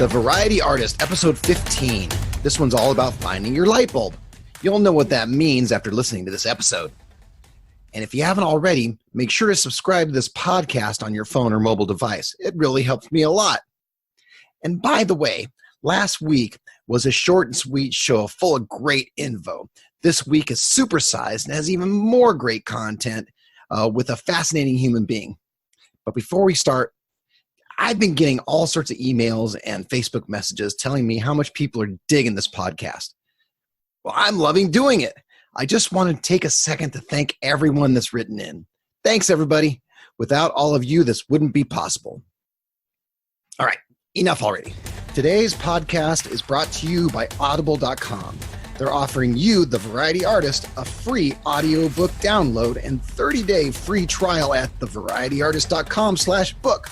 The Variety Artist, episode 15. This one's all about finding your light bulb. You'll know what that means after listening to this episode. And if you haven't already, make sure to subscribe to this podcast on your phone or mobile device. It really helps me a lot. And by the way, last week was a short and sweet show full of great info. This week is supersized and has even more great content with a fascinating human being. But before we start, I've been getting all sorts of emails and Facebook messages telling me how much people are digging this podcast. Well, I'm loving doing it. I just want to take a second to thank everyone that's written in. Thanks, everybody. Without all of you, this wouldn't be possible. All right, enough already. Today's podcast is brought to you by Audible.com. They're offering you, the Variety Artist, a free audiobook download and 30-day free trial at thevarietyartist.com/book.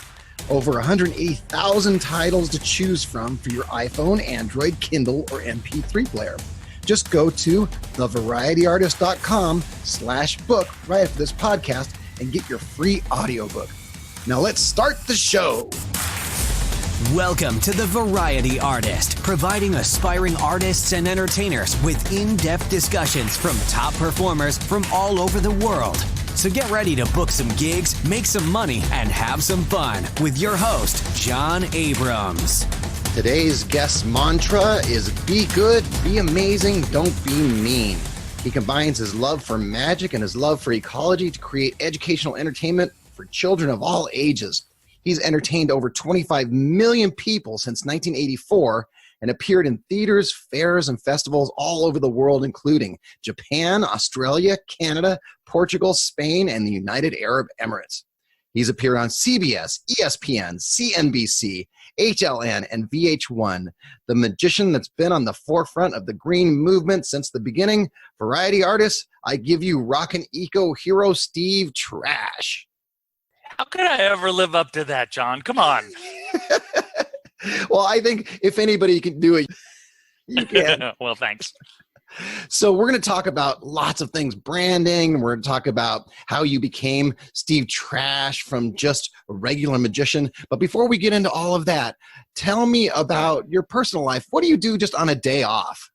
Over 180,000 titles to choose from for your iPhone, Android, Kindle, or MP3 player. Just go to thevarietyartist.com/book right after this podcast and get your free audiobook. Now let's start the show. Welcome to The Variety Artist, providing aspiring artists and entertainers with in-depth discussions from top performers from all over the world. So get ready to book some gigs, make some money, and have some fun with your host, John Abrams. Today's guest mantra is be good, be amazing, don't be mean. He combines his love for magic and his love for ecology to create educational entertainment for children of all ages. He's entertained over 25 million people since 1984 and appeared in theaters, fairs, and festivals all over the world, including Japan, Australia, Canada, Portugal, Spain, and the United Arab Emirates. He's appeared on CBS, ESPN, CNBC, HLN, and VH1. The magician that's been on the forefront of the green movement since the beginning. Variety artists, I give you Rockin Eco Hero Steve Trash. How could I ever live up to that, John? Come on. Well, I think if anybody can do it, you can. Well, thanks. So we're going to talk about lots of things, branding. We're going to talk about how you became Steve Trash from just a regular magician. But before we get into all of that, tell me about your personal life. What do you do just on a day off?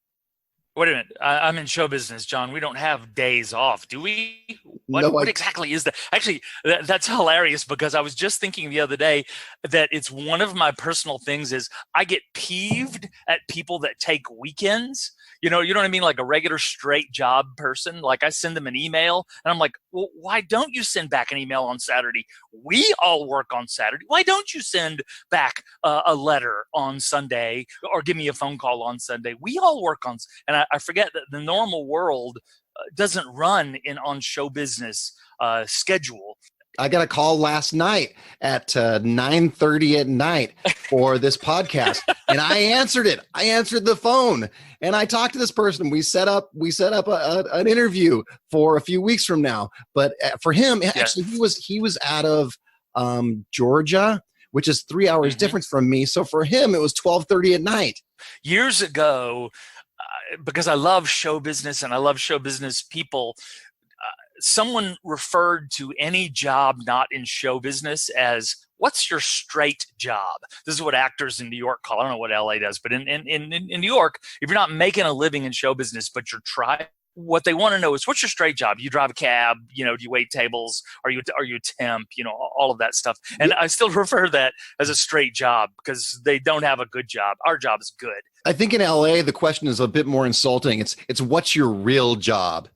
Wait a minute. I'm in show business, John. We don't have days off, do we? What exactly is that? Actually, that's hilarious because I was just thinking the other day that it's one of my personal things is I get peeved at people that take weekends. You know what I mean? Like a regular straight job person. Like I send them an email and I'm like, well, why don't you send back an email on Saturday? We all work on Saturday. Why don't you send back a letter on Sunday or give me a phone call on Sunday? We all work on, and I forget that the normal world doesn't run on show business schedule. I got a call last night at 9:30 at night for this podcast, and I answered it. I answered the phone, and I talked to this person. We set up an interview for a few weeks from now. But for him, actually, he was out of Georgia, which is 3 hours difference from me. So for him, it was 12:30 at night. Years ago, because I love show business and I love show business people, someone referred to any job not in show business as, what's your straight job? This is what actors in New York call, I don't know what LA does, but in New York, if you're not making a living in show business, but you're trying, what they want to know is, what's your straight job? You drive a cab, do you wait tables? Are you a temp? All of that stuff. And I still refer to that as a straight job because they don't have a good job. Our job is good. I think in LA, the question is a bit more insulting. It's what's your real job?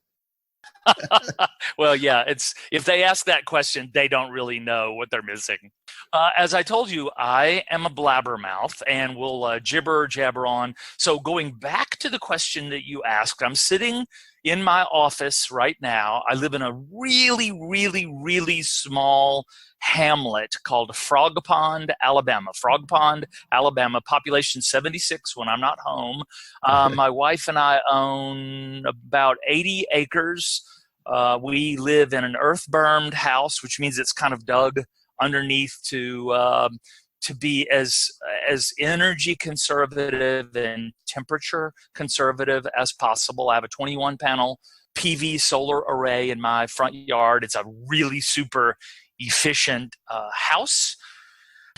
Well, yeah, if they ask that question, they don't really know what they're missing. As I told you, I am a blabbermouth and will jabber on. So going back to the question that you asked, I'm sitting in my office right now. I live in a really, really, really small hamlet called Frog Pond, Alabama. Frog Pond, Alabama, population 76 when I'm not home. My wife and I own about 80 acres. We live in an earth-bermed house, which means it's kind of dug underneath to be as energy conservative and temperature conservative as possible. I have a 21-panel PV solar array in my front yard. It's a really super efficient house.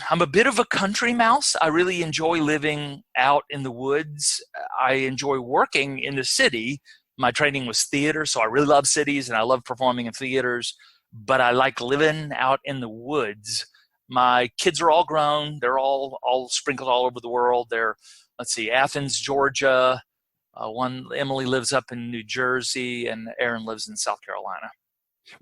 I'm a bit of a country mouse. I really enjoy living out in the woods. I enjoy working in the city. My training was theater, so I really love cities and I love performing in theaters, but I like living out in the woods. My kids are all grown. They're all sprinkled all over the world. They're, let's see, Athens, Georgia. Emily lives up in New Jersey, and Aaron lives in South Carolina.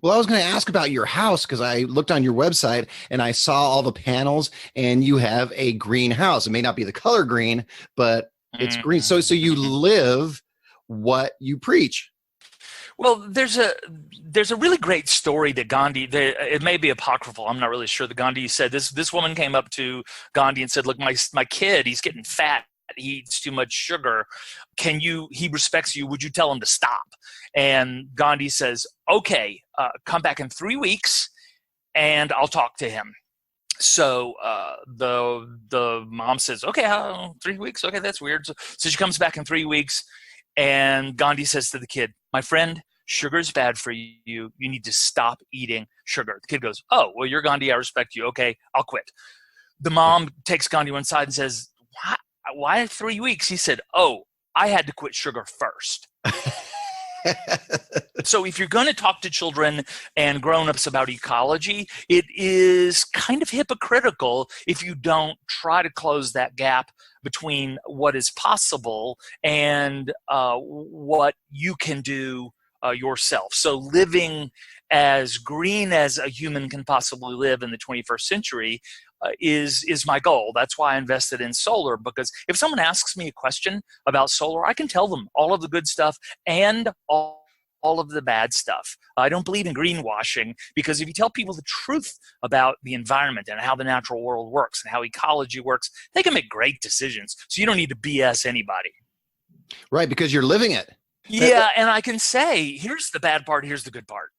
Well, I was going to ask about your house because I looked on your website and I saw all the panels, and you have a greenhouse. It may not be the color green, but it's green. So you live what you preach. Well, there's a really great story that Gandhi, it may be apocryphal, I'm not really sure, that Gandhi said this woman came up to Gandhi and said, look, my kid, he's getting fat. He eats too much sugar. He respects you. Would you tell him to stop? And Gandhi says, okay, come back in 3 weeks and I'll talk to him. So the mom says, okay, 3 weeks. Okay, that's weird. So she comes back in 3 weeks, and Gandhi says to the kid, my friend, sugar is bad for you. You need to stop eating sugar. The kid goes, oh, well, you're Gandhi. I respect you. Okay, I'll quit. The mom takes Gandhi one side and says, why 3 weeks? He said, oh, I had to quit sugar first. So if you're going to talk to children and grown-ups about ecology, it is kind of hypocritical if you don't try to close that gap between what is possible and what you can do yourself. So living as green as a human can possibly live in the 21st century is my goal. That's why I invested in solar, because if someone asks me a question about solar, I can tell them all of the good stuff and all of the bad stuff. I don't believe in greenwashing, because if you tell people the truth about the environment and how the natural world works and how ecology works, they can make great decisions. So you don't need to BS anybody. Right, because you're living it. Yeah, and I can say, here's the bad part, here's the good part.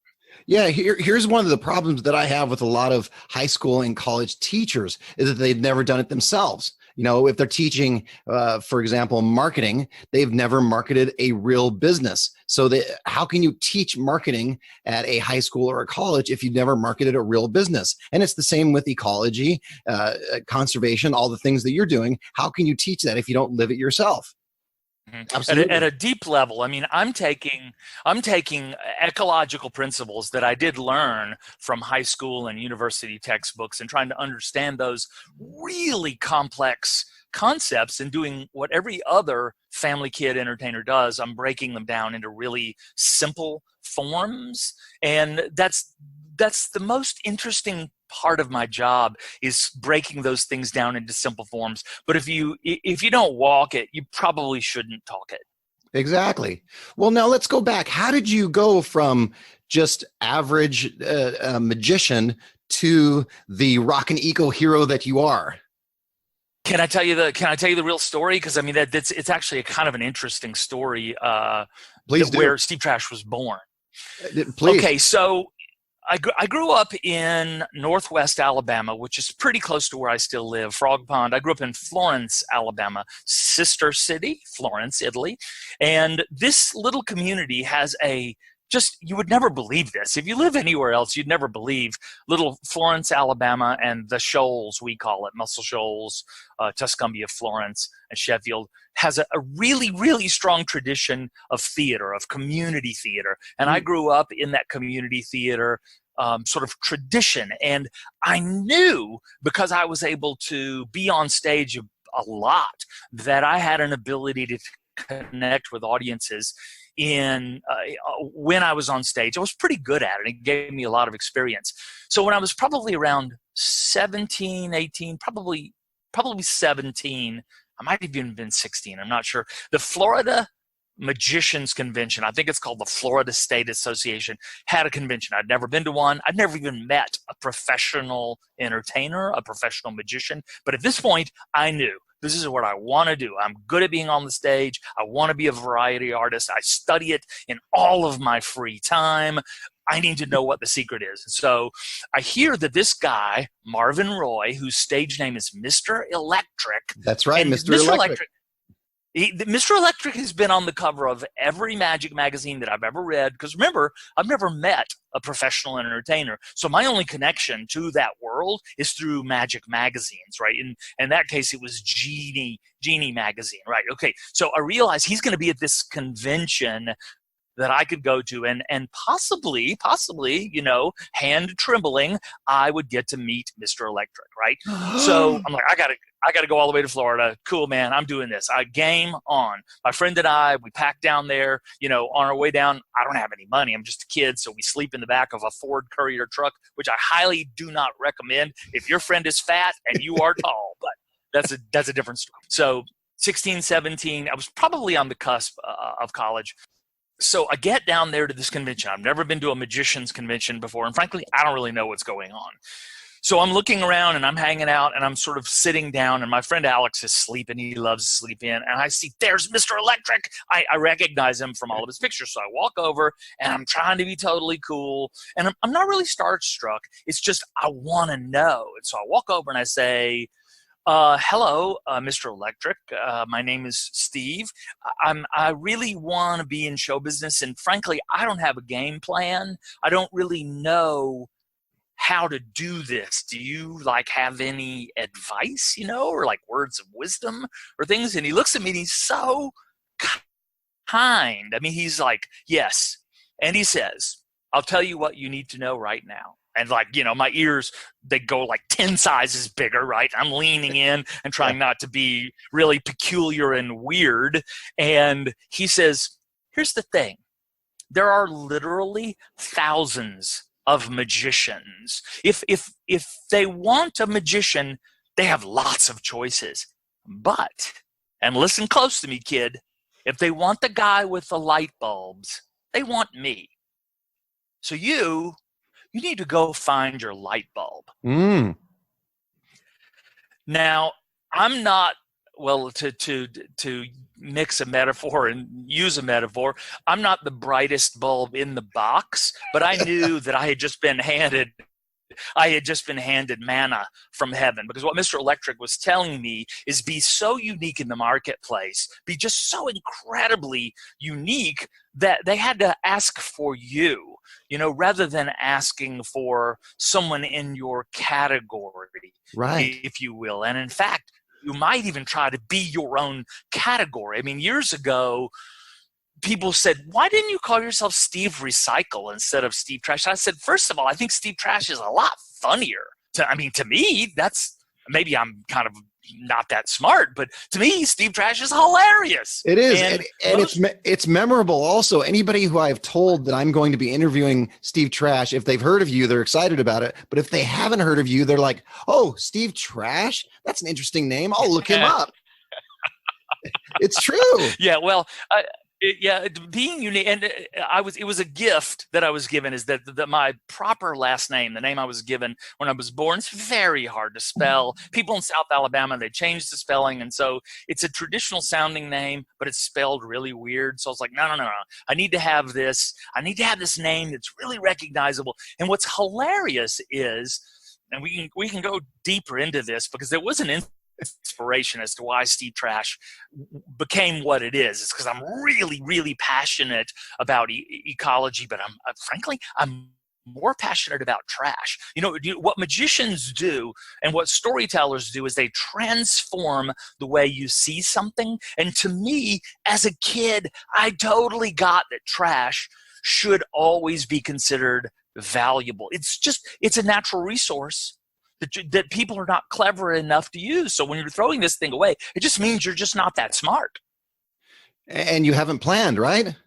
Yeah, here's one of the problems that I have with a lot of high school and college teachers is that they've never done it themselves. You know, if they're teaching, for example, marketing, they've never marketed a real business. So how can you teach marketing at a high school or a college if you've never marketed a real business? And it's the same with ecology, conservation, all the things that you're doing. How can you teach that if you don't live it yourself? Absolutely. At a deep level, I mean, I'm taking ecological principles that I did learn from high school and university textbooks and trying to understand those really complex concepts and doing what every other family kid entertainer does. I'm breaking them down into really simple forms, and that's the most interesting part of my job, is breaking those things down into simple forms. But if you don't walk it, you probably shouldn't talk it. Exactly. Well, now let's go back. How did you go from just average magician to the Rockin Eco Hero that you are? Can I tell you the real story? Because I mean, it's actually a kind of an interesting story. Please do. Where Steve Trash was born. Please. Okay, so I grew up in Northwest Alabama, which is pretty close to where I still live, Frog Pond. I grew up in Florence, Alabama, sister city, Florence, Italy. And this little community has you would never believe this. If you live anywhere else, you'd never believe little Florence, Alabama, and the Shoals, we call it, Muscle Shoals, Tuscumbia, Florence, and Sheffield, has a really, really strong tradition of theater, of community theater. And I grew up in that community theater sort of tradition. And I knew, because I was able to be on stage a lot, that I had an ability to connect with audiences when I was on stage. I was pretty good at it. It gave me a lot of experience. So when I was probably around 17, 18, probably 17, I might have even been 16, I'm not sure. The Florida Magicians Convention, I think it's called the Florida State Association, had a convention. I'd never been to one. I'd never even met a professional entertainer, a professional magician. But at this point, I knew this is what I want to do. I'm good at being on the stage. I want to be a variety artist. I study it in all of my free time. I need to know what the secret is. So I hear that this guy, Marvin Roy, whose stage name is Mr. Electric. That's right, Mr. Electric. Mr. Electric has been on the cover of every magic magazine that I've ever read. Because remember, I've never met a professional entertainer. So my only connection to that world is through magic magazines, right? In that case, it was Genie magazine, right? Okay, so I realized he's going to be at this convention that I could go to, and possibly, hand trembling, I would get to meet Mr. Electric, right? So I'm like, I gotta go all the way to Florida. Cool, man, I'm doing this. Game on. My friend and I, we packed down there, on our way down. I don't have any money. I'm just a kid, so we sleep in the back of a Ford Courier truck, which I highly do not recommend if your friend is fat and you are tall, but that's a different story. So 16, 17, I was probably on the cusp of college. So I get down there to this convention. I've never been to a magician's convention before, and frankly, I don't really know what's going on. So I'm looking around, and I'm hanging out, and I'm sort of sitting down, and my friend Alex is sleeping. He loves to sleep in, and I see, there's Mr. Electric. I recognize him from all of his pictures. So I walk over, and I'm trying to be totally cool, and I'm not really starstruck. It's just I want to know. And so I walk over, and I say, hello, Mr. Electric. My name is Steve. I really want to be in show business, and frankly, I don't have a game plan. I don't really know how to do this. Do you have any advice, or words of wisdom or things? And he looks at me, and he's so kind. I mean, he's like, yes. And he says, I'll tell you what you need to know right now. And my ears, they go 10 sizes bigger, right? I'm leaning in and trying not to be really peculiar and weird. And he says, here's the thing. There are literally thousands of magicians. If they want a magician, they have lots of choices. But, and listen close to me, kid, if they want the guy with the light bulbs, they want me. So you need to go find your light bulb. Now, I'm not, to mix a metaphor and use a metaphor, I'm not the brightest bulb in the box, but I knew that I had just been handed manna from heaven, because what Mr. Electric was telling me is be so unique in the marketplace, be just so incredibly unique that they had to ask for you, rather than asking for someone in your category, right, if you will. And in fact, you might even try to be your own category. I mean, years ago, people said, why didn't you call yourself Steve Recycle instead of Steve Trash? I said, first of all, I think Steve Trash is a lot funnier. To me, that's, maybe I'm kind of not that smart, but to me, Steve Trash is hilarious. It is. And it's memorable also. Anybody who I've told that I'm going to be interviewing Steve Trash, if they've heard of you, they're excited about it. But if they haven't heard of you, they're like, oh, Steve Trash? That's an interesting name. I'll look him up. It's true. Yeah, well, being unique, and it was a gift that I was given, is that my proper last name, the name I was given when I was born, is very hard to spell. People in South Alabama, they changed the spelling, and so it's a traditional sounding name, but it's spelled really weird. So I was like, no. I need to have this name that's really recognizable. And what's hilarious is, and we can go deeper into this, because there was an inspiration as to why Steve Trash became what it is. It's because I'm really, really passionate about ecology, but I'm more passionate about trash. What magicians do and what storytellers do is they transform the way you see something. And to me, as a kid, I totally got that trash should always be considered valuable. It's a natural resource that people are not clever enough to use. So when you're throwing this thing away, it just means you're just not that smart. And you haven't planned, right?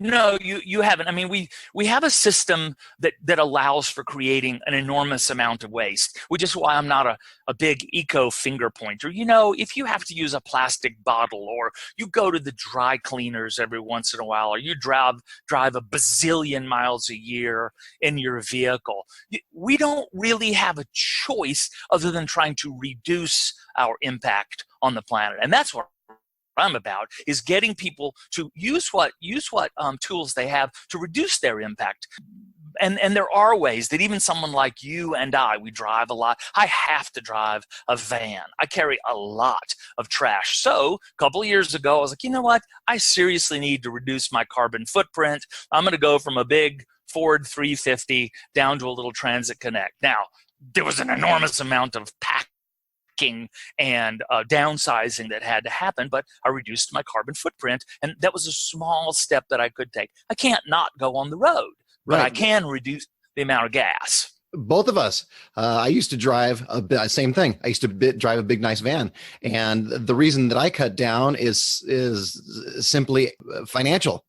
No, you haven't. I mean, we have a system that allows for creating an enormous amount of waste, which is why I'm not a big eco finger pointer. If you have to use a plastic bottle, or you go to the dry cleaners every once in a while, or you drive a bazillion miles a year in your vehicle, we don't really have a choice other than trying to reduce our impact on the planet. And that's what I'm about, is getting people to use what tools they have to reduce their impact. And there are ways that even someone like you and we drive a lot. I have to drive a van. I carry a lot of trash. So a couple of years ago, I was like, you know what? I seriously need to reduce my carbon footprint. I'm going to go from a big Ford 350 down to a little Transit Connect. Now, there was an enormous amount of packing and downsizing that had to happen, but I reduced my carbon footprint, and that was a small step that I could take. I can't not go on the road, but I can reduce the amount of gas. Both of us. I used to drive same thing. I used to drive a big, nice van, and the reason that I cut down is simply financial.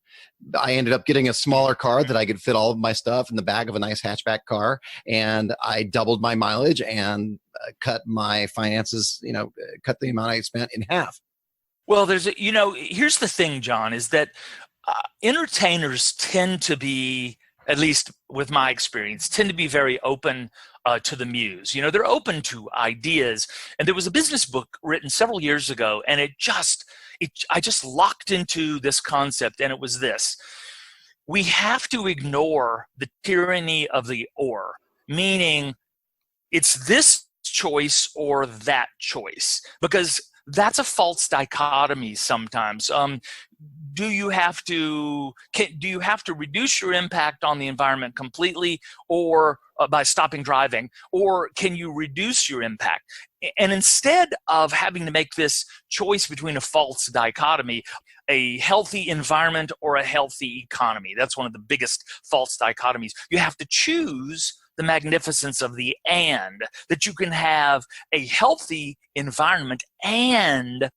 I ended up getting a smaller car that I could fit all of my stuff in the back of a nice hatchback car, and I doubled my mileage and cut my finances. Cut the amount I spent in half. Well, here's the thing, John, is that entertainers tend to be, at least with my experience, tend to be very open to the muse. They're open to ideas. And there was a business book written several years ago, and I just locked into this concept, and it was this: we have to ignore the tyranny of the or, meaning it's this choice or that choice, because that's a false dichotomy sometimes. Do you have to reduce your impact on the environment completely, or by stopping driving, or can you reduce your impact? And instead of having to make this choice between a false dichotomy, a healthy environment or a healthy economy, that's one of the biggest false dichotomies. You have to choose the magnificence of the and, that you can have a healthy environment and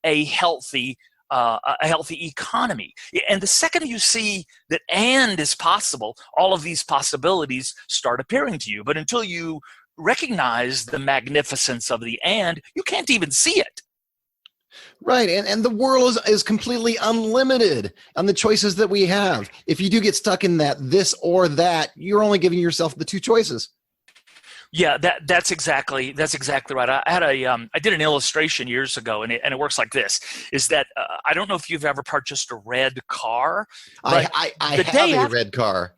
a healthy economy. And the second you see that and is possible, all of these possibilities start appearing to you. But until you recognize the magnificence of the and, you can't even see it. Right. And the world is completely unlimited on the choices that we have. If you do get stuck in that this or that, you're only giving yourself the two choices. Yeah, that's exactly right. I did an illustration years ago, and it works like this: is that I don't know if you've ever purchased a red car. I have a red car.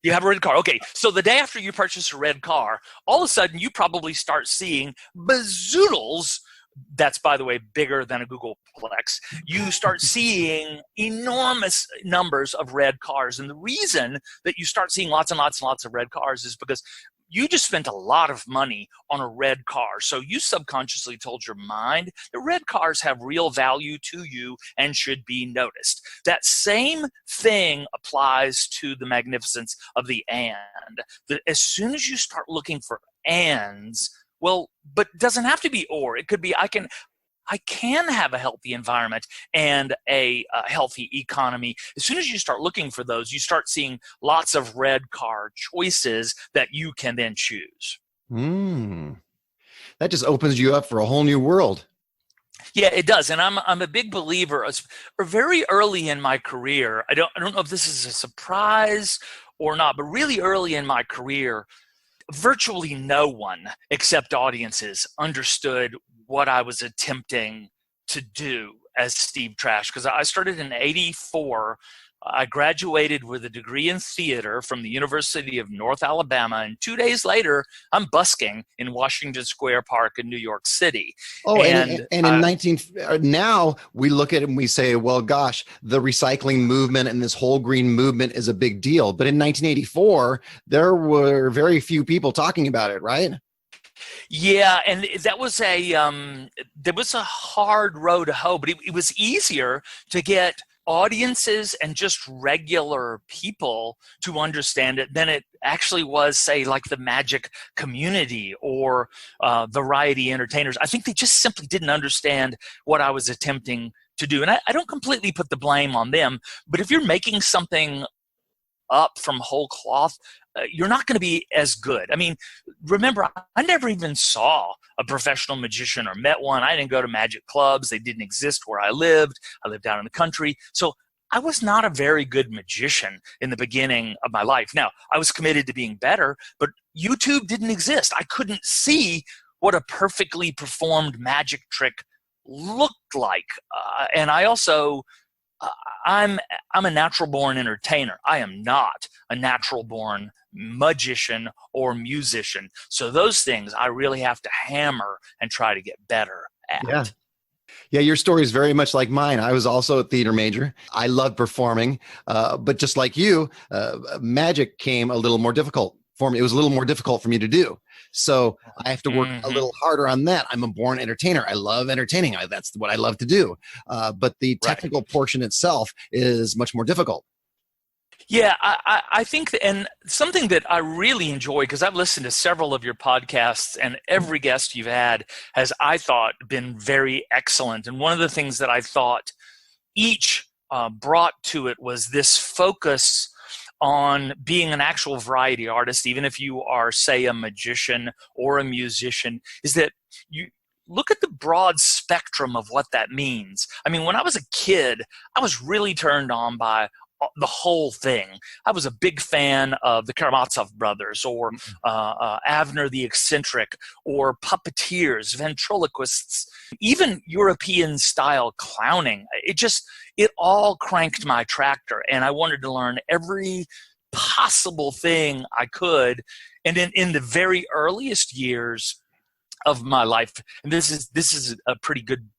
You have a red car. Okay, so the day after you purchase a red car, all of a sudden you probably start seeing bazoodles. That's, by the way, bigger than a Googleplex. You start seeing enormous numbers of red cars. And the reason that you start seeing lots and lots and lots of red cars is because you just spent a lot of money on a red car. So you subconsciously told your mind that red cars have real value to you and should be noticed. That same thing applies to the magnificence of the and. As soon as you start looking for ands, well, but it doesn't have to be or. It could be I can have a healthy environment and a healthy economy. As soon as you start looking for those, you start seeing lots of red car choices that you can then choose. That just opens you up for a whole new world. Yeah, it does. And I'm a big believer. Very early in my career, I don't know if this is a surprise or not, but really early in my career, virtually no one except audiences understood what I was attempting to do as Steve Trash, because I started in '84. I graduated with a degree in theater from the University of North Alabama, and 2 days later, I'm busking in Washington Square Park in New York City. Oh, and in now we look at it and we say, well, gosh, the recycling movement and this whole green movement is a big deal. But in 1984, there were very few people talking about it, right? Yeah, and that was there was a hard road to hoe, but it was easier to get audiences and just regular people to understand it than it actually was, say, like the magic community or variety entertainers. I think they just simply didn't understand what I was attempting to do. And I don't completely put the blame on them, but if you're making something up from whole cloth, you're not going to be as good. I mean, remember, I never even saw a professional magician or met one. I didn't go to magic clubs. They didn't exist where I lived. I lived out in the country. So I was not a very good magician in the beginning of my life. Now, I was committed to being better, but YouTube didn't exist. I couldn't see what a perfectly performed magic trick looked like. And I also I'm a natural born entertainer. I am not a natural born magician or musician. So those things I really have to hammer and try to get better at. Yeah. Yeah, your story is very much like mine. I was also a theater major. I loved performing, but just like you, magic came a little more difficult for me. It was a little more difficult for me to do. So I have to work a little harder on that. I'm a born entertainer. I love entertaining. That's what I love to do. But the technical portion itself is much more difficult. Yeah, I think, and something that I really enjoy, because I've listened to several of your podcasts, and every guest you've had has, I thought, been very excellent. And one of the things that I thought each brought to it was this focus on being an actual variety artist, even if you are, say, a magician or a musician, is that you look at the broad spectrum of what that means. I mean, when I was a kid, I was really turned on by the whole thing. I was a big fan of the Karamazov brothers, or Avner the Eccentric, or puppeteers, ventriloquists, even European style clowning. It all cranked my tractor, and I wanted to learn every possible thing I could. And in the very earliest years of my life, and this is a pretty good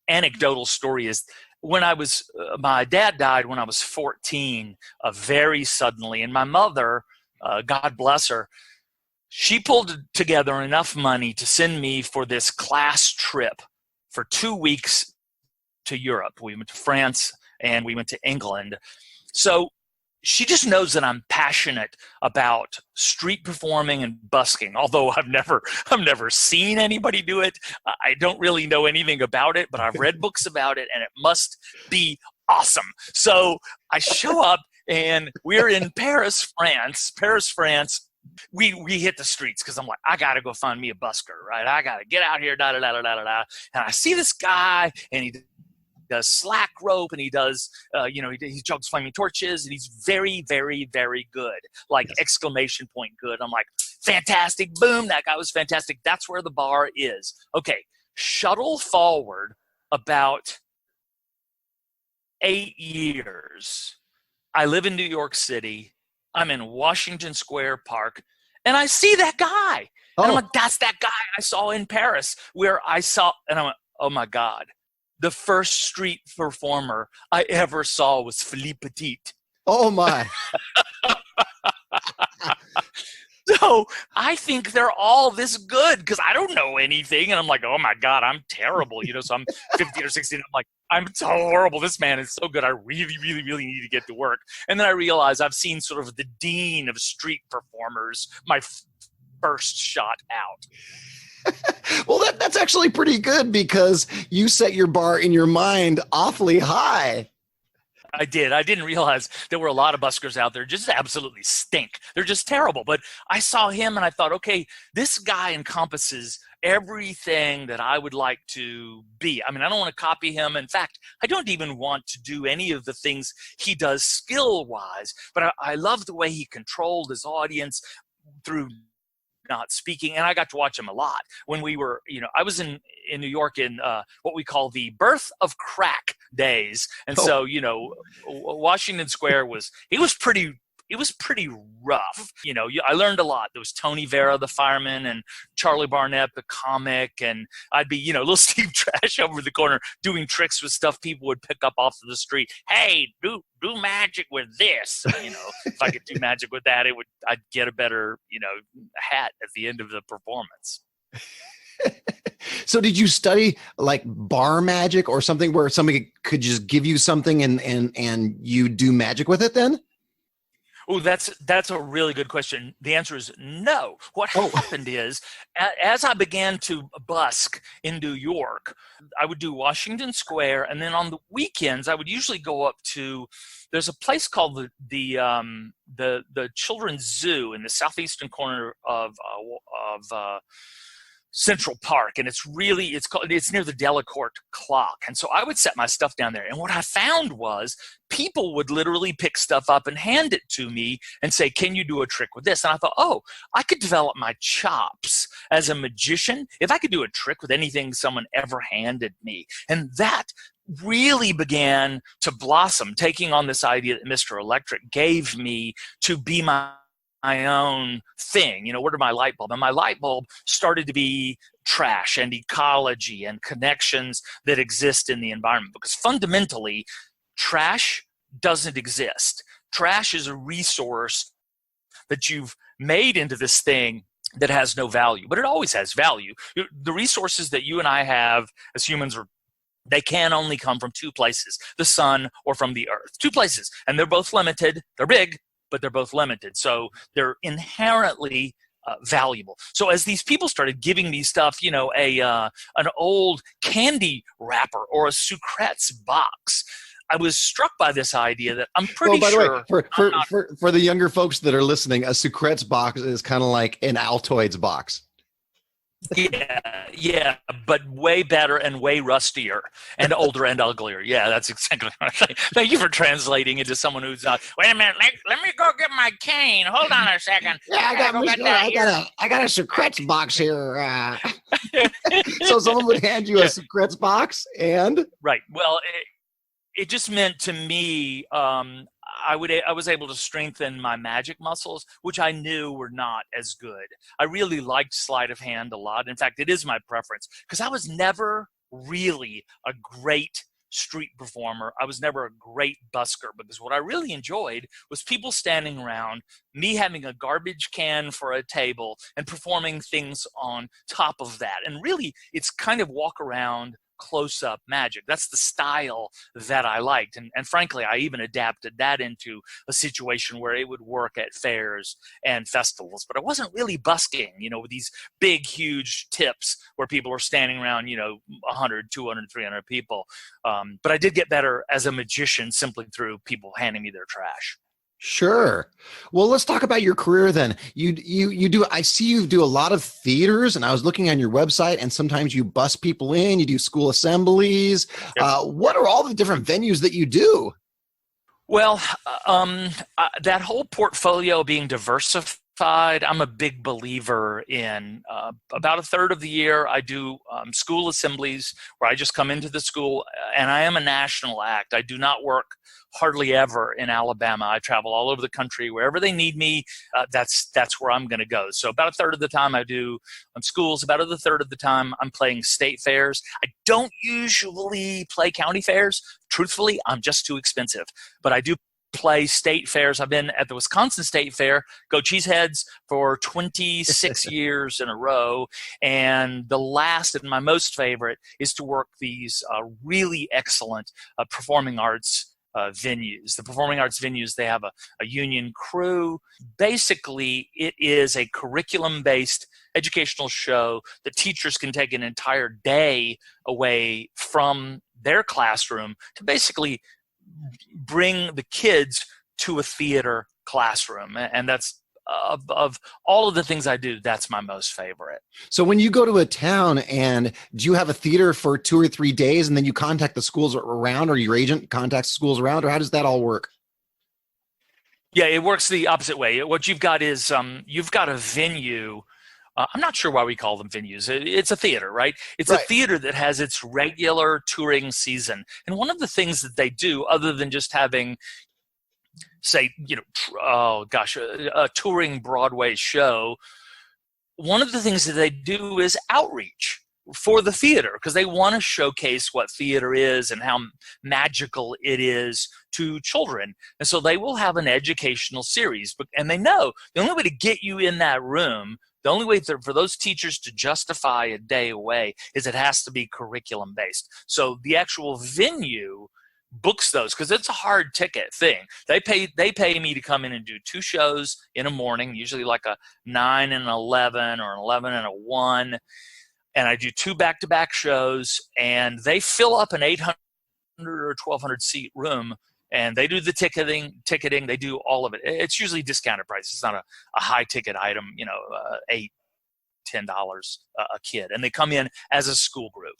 anecdotal story, is when I was, my dad died when I was 14, very suddenly. And my mother, God bless her, she pulled together enough money to send me for this class trip for 2 weeks to Europe. We went to France and we went to England. So she just knows that I'm passionate about street performing and busking. Although I've never seen anybody do it. I don't really know anything about it, but I've read books about it, and it must be awesome. So I show up, and we're in Paris, France. We hit the streets because I'm like, I got to go find me a busker, right? I got to get out here, And I see this guy, and he does slack rope, and he does, he jugs flaming torches, and he's very, very, very good, like exclamation point good. I'm like, fantastic, boom, that guy was fantastic. That's where the bar is. Okay, shuttle forward about 8 years. I live in New York City. I'm in Washington Square Park, and I see that guy. And I'm like, that's that guy I saw in Paris, and I went, oh my God. The first street performer I ever saw was Philippe Petit. Oh my. So I think they're all this good because I don't know anything. And I'm like, oh my God, I'm terrible. So I'm 15 or 16. I'm like, I'm so horrible. This man is so good. I really, really, really need to get to work. And then I realize I've seen sort of the dean of street performers, my first shot out. Well, that's actually pretty good because you set your bar in your mind awfully high. I did. I didn't realize there were a lot of buskers out there just absolutely stink. They're just terrible. But I saw him and I thought, okay, this guy encompasses everything that I would like to be. I mean, I don't want to copy him. In fact, I don't even want to do any of the things he does skill-wise. But I love the way he controlled his audience through not speaking, and I got to watch him a lot when we were, I was in New York in what we call the birth of crack days, and so Washington Square was pretty rough. I learned a lot. There was Tony Vera, the fireman, and Charlie Barnett, the comic, and I'd be, little Steve Trash over the corner doing tricks with stuff people would pick up off of the street. Hey, do magic with this. If I could do magic with that, I'd get a better, hat at the end of the performance. So did you study like bar magic or something where somebody could just give you something and you do magic with it then? Oh, that's a really good question. The answer is no. What happened is, as I began to busk in New York, I would do Washington Square, and then on the weekends, I would usually go up to. There's a place called the Children's Zoo in the southeastern corner of Central Park, and it's near the Delacorte clock. And so I would set my stuff down there. And what I found was people would literally pick stuff up and hand it to me and say, can you do a trick with this? And I thought, oh, I could develop my chops as a magician if I could do a trick with anything someone ever handed me. And that really began to blossom, taking on this idea that Mr. Electric gave me to be my own thing. What are my light bulb? And my light bulb started to be trash and ecology and connections that exist in the environment, because fundamentally trash doesn't exist. Trash is a resource that you've made into this thing that has no value, but it always has value. The resources that you and I have as humans they can only come from two places, the sun or from the earth. Two places, and they're both limited. They're big, but they're both limited. So they're inherently valuable. So as these people started giving me stuff, an old candy wrapper or a sucrets box, I was struck by this idea that I'm pretty sure. By the way, for the younger folks that are listening, a sucrets box is kind of like an Altoids box. Yeah, but way better and way rustier and older and uglier. Yeah, that's exactly what I think. Thank you for translating into someone who's not. Wait a minute, let me go get my cane. Hold on a second. Yeah, I got a secrets box here. So someone would hand you a secrets box, and right. Well, it just meant to me. I was able to strengthen my magic muscles, which I knew were not as good. I really liked sleight of hand a lot. In fact, it is my preference, because I was never really a great street performer. I was never a great busker, because what I really enjoyed was people standing around, me having a garbage can for a table and performing things on top of that. And really, it's kind of walk around close-up magic. That's the style that I liked. And frankly, I even adapted that into a situation where it would work at fairs and festivals. But I wasn't really busking, with these big, huge tips where people are standing around, 100, 200, 300 people. But I did get better as a magician simply through people handing me their trash. Sure. Well, let's talk about your career then. I see you do a lot of theaters, and I was looking on your website, and sometimes you bus people in, you do school assemblies. Yep. What are all the different venues that you do? Well, that whole portfolio being diversified, I'm a big believer in. About a third of the year, I do school assemblies where I just come into the school, and I am a national act. I do not work hardly ever in Alabama. I travel all over the country. Wherever they need me, that's where I'm going to go. So about a third of the time I do schools. About a third of the time I'm playing state fairs. I don't usually play county fairs. Truthfully, I'm just too expensive. But I do play state fairs. I've been at the Wisconsin State Fair, go Cheeseheads, for 26 years in a row. And the last and my most favorite is to work these really excellent performing arts venues. The performing arts venues, they have a union crew. Basically, it is a curriculum-based educational show that teachers can take an entire day away from their classroom to basically bring the kids to a theater classroom. And that's of all of the things I do, that's my most favorite. So when you go to a town, and do you have a theater for 2 or 3 days, and then you contact the schools around, or your agent contacts schools around, or how does that all work? Yeah, it works the opposite way. What you've got is you've got a venue. I'm not sure why we call them venues. It's a theater, right? It's right. A theater that has its regular touring season. And one of the things that they do, other than just having, say, a touring Broadway show, one of the things that they do is outreach for the theater, because they want to showcase what theater is and how magical it is to children. And so they will have an educational series, and they know the only way to get you in that room, the only way for those teachers to justify a day away, is it has to be curriculum based. So the actual venue books those, because it's a hard ticket thing. They pay me to come in and do 2 shows in a morning, usually like a 9 and an 11 or an 11 and a 1. And I do 2 back-to-back shows, and they fill up an 800 or 1,200 seat room, and they do the ticketing, they do all of it. It's usually discounted price. It's not a high ticket item, $8 $10 a kid, and they come in as a school group.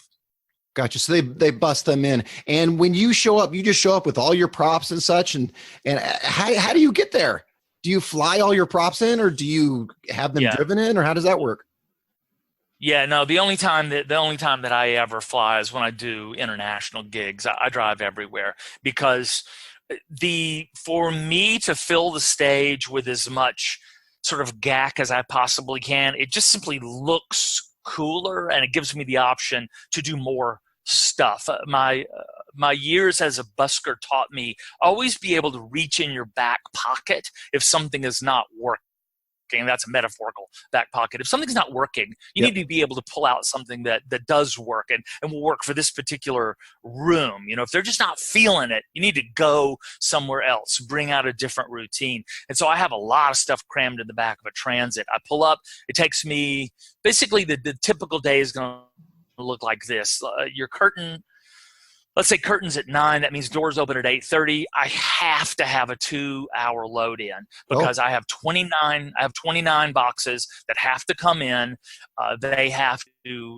Gotcha. So they bust them in. And when you show up, you just show up with all your props and such. And how do you get there? Do you fly all your props in, or do you have them driven in, or how does that work? Yeah, no, the only time that I ever fly is when I do international gigs. I drive everywhere because for me to fill the stage with as much sort of gack as I possibly can, it just simply looks cooler, and it gives me the option to do more stuff. My years as a busker taught me always be able to reach in your back pocket if something is not working. That's a metaphorical back pocket. If something's not working, you need to be able to pull out something that does work and will work for this particular room. If they're just not feeling it, you need to go somewhere else, bring out a different routine. And so I have a lot of stuff crammed in the back of a Transit. I pull up, it takes me, basically the typical day is going to look like this. Your curtain, let's say curtains at 9, that means doors open at 8:30. I have to have a 2-hour load in because I have 29 boxes that have to come in.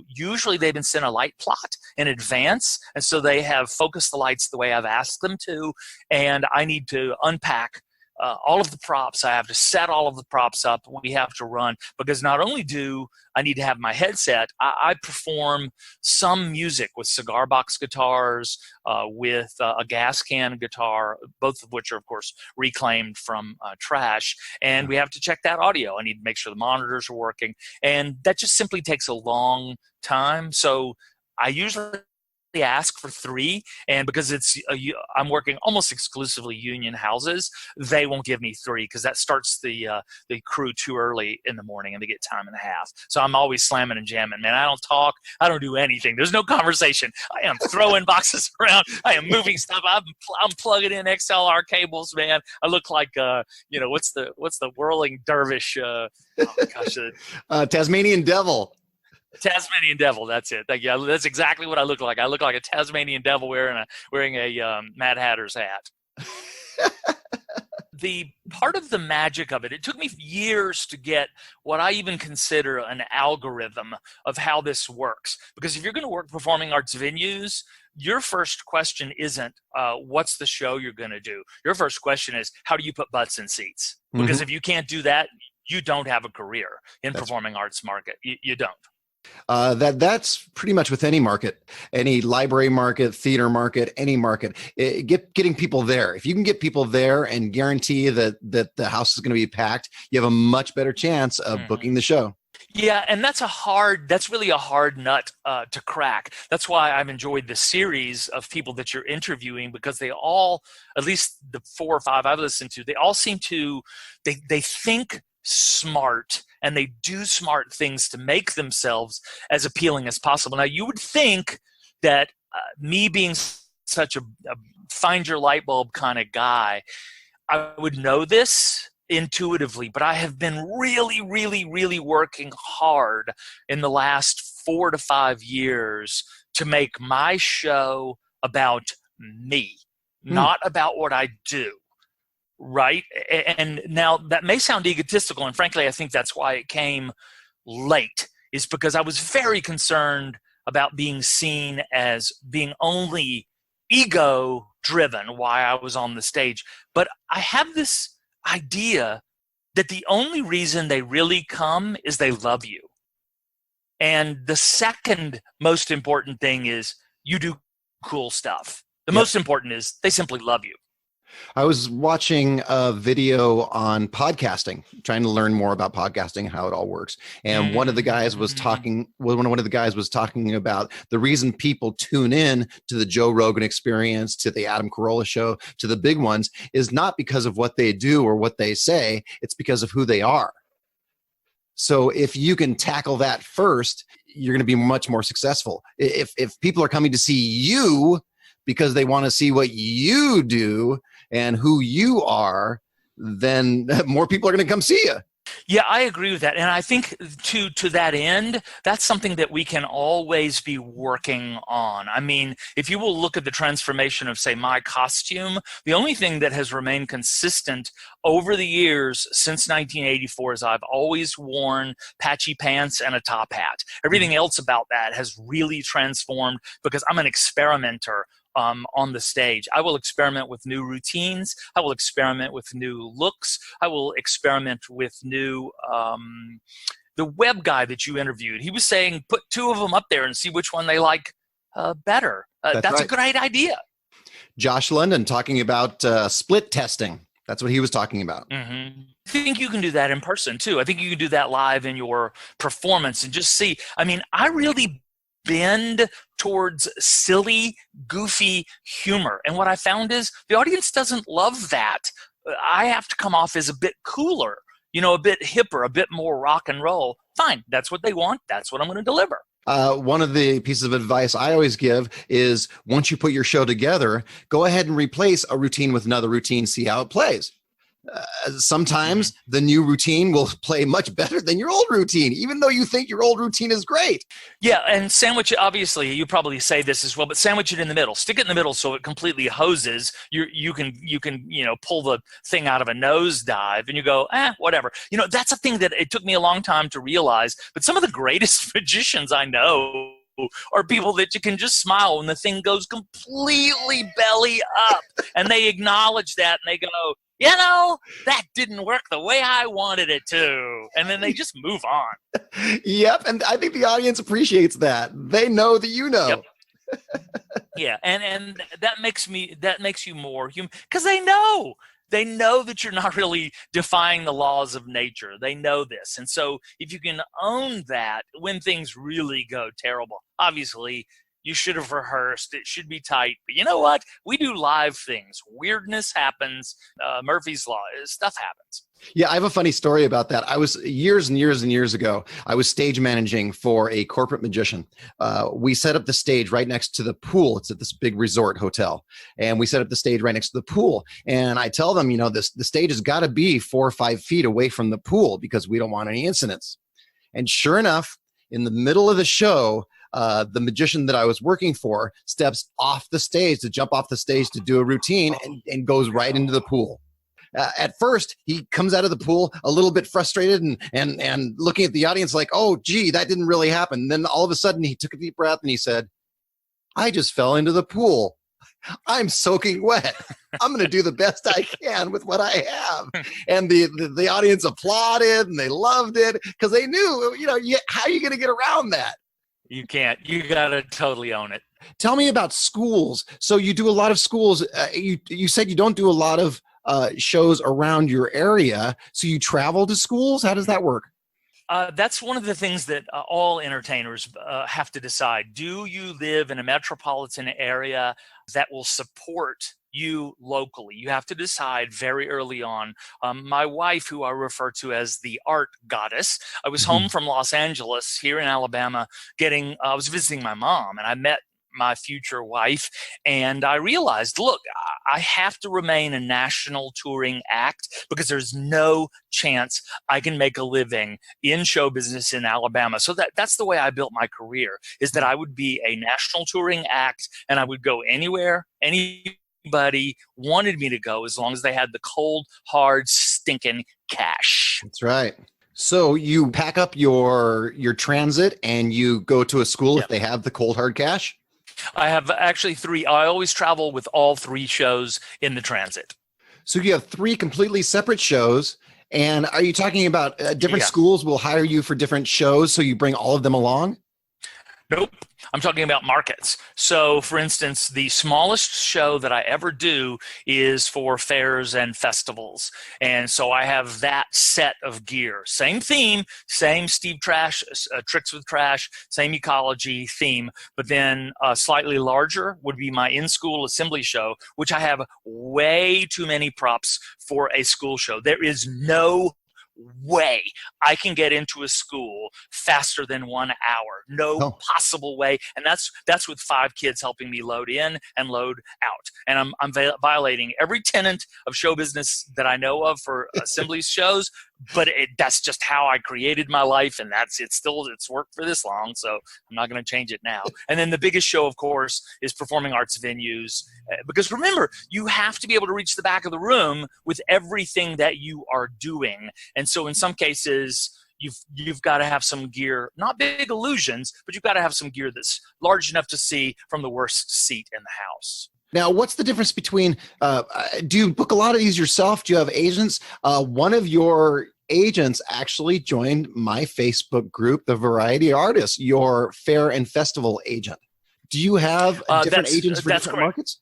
Usually they've been sent a light plot in advance, and so they have focused the lights the way I've asked them to, and I need to unpack all of the props. I have to set all of the props up. We have to run because not only do I need to have my headset, I perform some music with cigar box guitars, with a gas can guitar, both of which are, of course, reclaimed from trash. And we have to check that audio. I need to make sure the monitors are working. And that just simply takes a long time. So I usually ask for 3, and because I'm working almost exclusively union houses, they won't give me 3 because that starts the crew too early in the morning and they get time and a half. So I'm always slamming and jamming, man. I don't talk, I don't do anything. There's no conversation. I am throwing boxes around, I am moving stuff, I'm plugging in XLR cables, man. I look like what's the whirling dervish, Tasmanian devil. Tasmanian devil, that's it. Yeah, that's exactly what I look like. I look like a Tasmanian devil wearing a Mad Hatter's hat. The part of the magic of it took me years to get what I even consider an algorithm of how this works. Because if you're going to work performing arts venues, your first question isn't what's the show you're going to do. Your first question is, how do you put butts in seats? Because if you can't do that, you don't have a career in performing arts market. You don't. That's pretty much with any market, any library market, theater market, any market. Getting people there. If you can get people there and guarantee that the house is going to be packed, you have a much better chance of booking the show. Yeah, and that's really a hard nut to crack. That's why I've enjoyed the series of people that you're interviewing, because they all, at least the 4 or 5 I've listened to, they all seem to, they think smart, and they do smart things to make themselves as appealing as possible. Now, you would think that me being such a find your light bulb kind of guy, I would know this intuitively, but I have been really, really, really working hard in the last 4 to 5 years to make my show about me, not about what I do. Right. And now that may sound egotistical, and frankly, I think that's why it came late, is because I was very concerned about being seen as being only ego driven while I was on the stage. But I have this idea that the only reason they really come is they love you. And the second most important thing is you do cool stuff. The most important is they simply love you. I was watching a video on podcasting, trying to learn more about podcasting, how it all works. And one of the guys was talking about the reason people tune in to the Joe Rogan Experience, to the Adam Carolla Show, to the big ones, is not because of what they do or what they say. It's because of who they are. So if you can tackle that first, you're going to be much more successful. If people are coming to see you because they want to see what you do and who you are, then more people are going to come see you. Yeah, I agree with that. And I think to that end, that's something that we can always be working on. I mean, if you will look at the transformation of, say, my costume, the only thing that has remained consistent over the years since 1984 is I've always worn patchy pants and a top hat. Everything else about that has really transformed because I'm an experimenter on the stage. I will experiment with new routines. I will experiment with new looks. I will experiment with new, the web guy that you interviewed, he was saying, put two of them up there and see which one they like better. That's right. a great idea. Josh London talking about split testing. That's what he was talking about. Mm-hmm. I think you can do that in person too. I think you can do that live in your performance and just see. I mean, I really bend towards silly, goofy humor. And what I found is the audience doesn't love that. I have to come off as a bit cooler, a bit hipper, a bit more rock and roll. Fine. That's what they want. That's what I'm going to deliver. One of the pieces of advice I always give is once you put your show together, go ahead and replace a routine with another routine, see how it plays. Sometimes the new routine will play much better than your old routine, even though you think your old routine is great. Yeah, and sandwich it, obviously, you probably say this as well, but sandwich it in the middle. Stick it in the middle so it completely hoses. You can pull the thing out of a nosedive and you go, whatever. That's a thing that it took me a long time to realize, but some of the greatest magicians I know are people that you can just smile when the thing goes completely belly up and they acknowledge that and they go, that didn't work the way I wanted it to. And then they just move on. Yep. And I think the audience appreciates that. They know that you know. Yep. Yeah. And that makes you more human because they know that you're not really defying the laws of nature. They know this. And so if you can own that when things really go terrible, obviously you should have rehearsed. It should be tight. But you know what? We do live things. Weirdness happens. Murphy's Law. Stuff happens. Yeah, I have a funny story about that. I was years and years and years ago, I was stage managing for a corporate magician. We set up the stage right next to the pool. It's at this big resort hotel. And we set up the stage right next to the pool. And I tell them, the stage has got to be 4 or 5 feet away from the pool because we don't want any incidents. And sure enough, in the middle of the show, the magician that I was working for steps off the stage to jump off the stage to do a routine and goes right into the pool. At first, he comes out of the pool a little bit frustrated and looking at the audience like, oh, gee, that didn't really happen. And then all of a sudden, he took a deep breath and he said, I just fell into the pool. I'm soaking wet. I'm going to do the best I can with what I have. And the audience applauded and they loved it because they knew, how are you going to get around that? You can't. You got to totally own it. Tell me about schools. So you do a lot of schools. You said you don't do a lot of shows around your area. So you travel to schools? How does that work? That's one of the things that all entertainers have to decide. Do you live in a metropolitan area that will support you locally? You have to decide very early on. My wife, who I refer to as the art goddess, I was home from Los Angeles here in Alabama I was visiting my mom, and I met my future wife, and I realized, look, I have to remain a national touring act because there's no chance I can make a living in show business in Alabama. So that's the way I built my career, is that I would be a national touring act and I would go anywhere, anybody wanted me to go, as long as they had the cold, hard, stinking cash. That's right. So you pack up your transit and you go to a school if they have the cold, hard cash? I have actually 3. I always travel with all 3 shows in the transit. So you have 3 completely separate shows. And are you talking about different schools will hire you for different shows, so you bring all of them along? Nope. I'm talking about markets. So, for instance, the smallest show that I ever do is for fairs and festivals. And so I have that set of gear. Same theme, same Steve Trash, Tricks with Trash, same ecology theme. But then slightly larger would be my in-school assembly show, which I have way too many props for a school show. There is no way I can get into a school faster than 1 hour. No possible way. And that's with 5 kids helping me load in and load out. And I'm violating every tenet of show business that I know of for assembly shows. but that's just how I created my life, and it's worked for this long, so I'm not going to change it now. And then the biggest show, of course, is performing arts venues, because remember, you have to be able to reach the back of the room with everything that you are doing. And so in some cases, you've got to have some gear, not big illusions, but you've got to have some gear that's large enough to see from the worst seat in the house. Now, what's the difference between, do you book a lot of these yourself? Do you have agents? One of your agents actually joined my Facebook group, The Variety Artist, your fair and festival agent. Do you have different agents for different markets?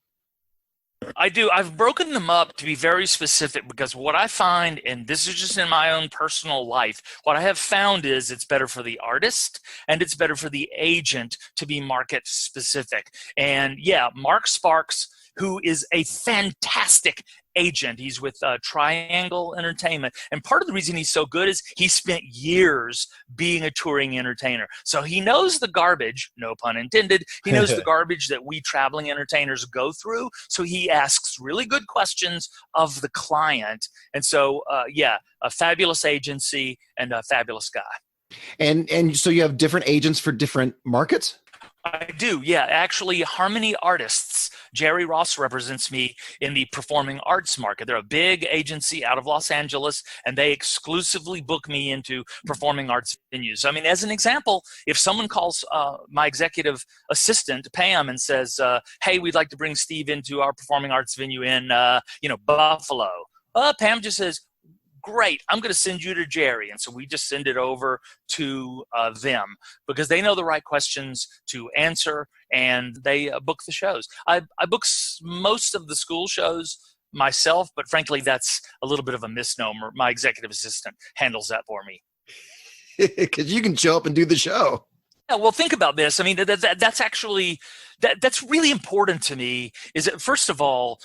I do. I've broken them up to be very specific, because what I find, and this is just in my own personal life, what I have found is it's better for the artist and it's better for the agent to be market specific. And yeah, Mark Sparks, who is a fantastic agent. He's with Triangle Entertainment. And part of the reason he's so good is he spent years being a touring entertainer. So he knows the garbage, no pun intended. He knows the garbage that we traveling entertainers go through. So he asks really good questions of the client. And so, yeah, a fabulous agency and a fabulous guy. And so you have different agents for different markets? I do, yeah. Actually, Harmony Artists, Jerry Ross represents me in the performing arts market. They're a big agency out of Los Angeles, and they exclusively book me into performing arts venues. I mean, as an example, if someone calls my executive assistant, Pam, and says, hey, we'd like to bring Steve into our performing arts venue in, Buffalo. Pam just says, great, I'm going to send you to Jerry. And so we just send it over to them, because they know the right questions to answer, and they book the shows. I book most of the school shows myself, but frankly, that's a little bit of a misnomer. My executive assistant handles that for me. Because you can show up and do the show. Yeah, well, think about this. I mean, that's actually, that's really important to me, is that, first of all,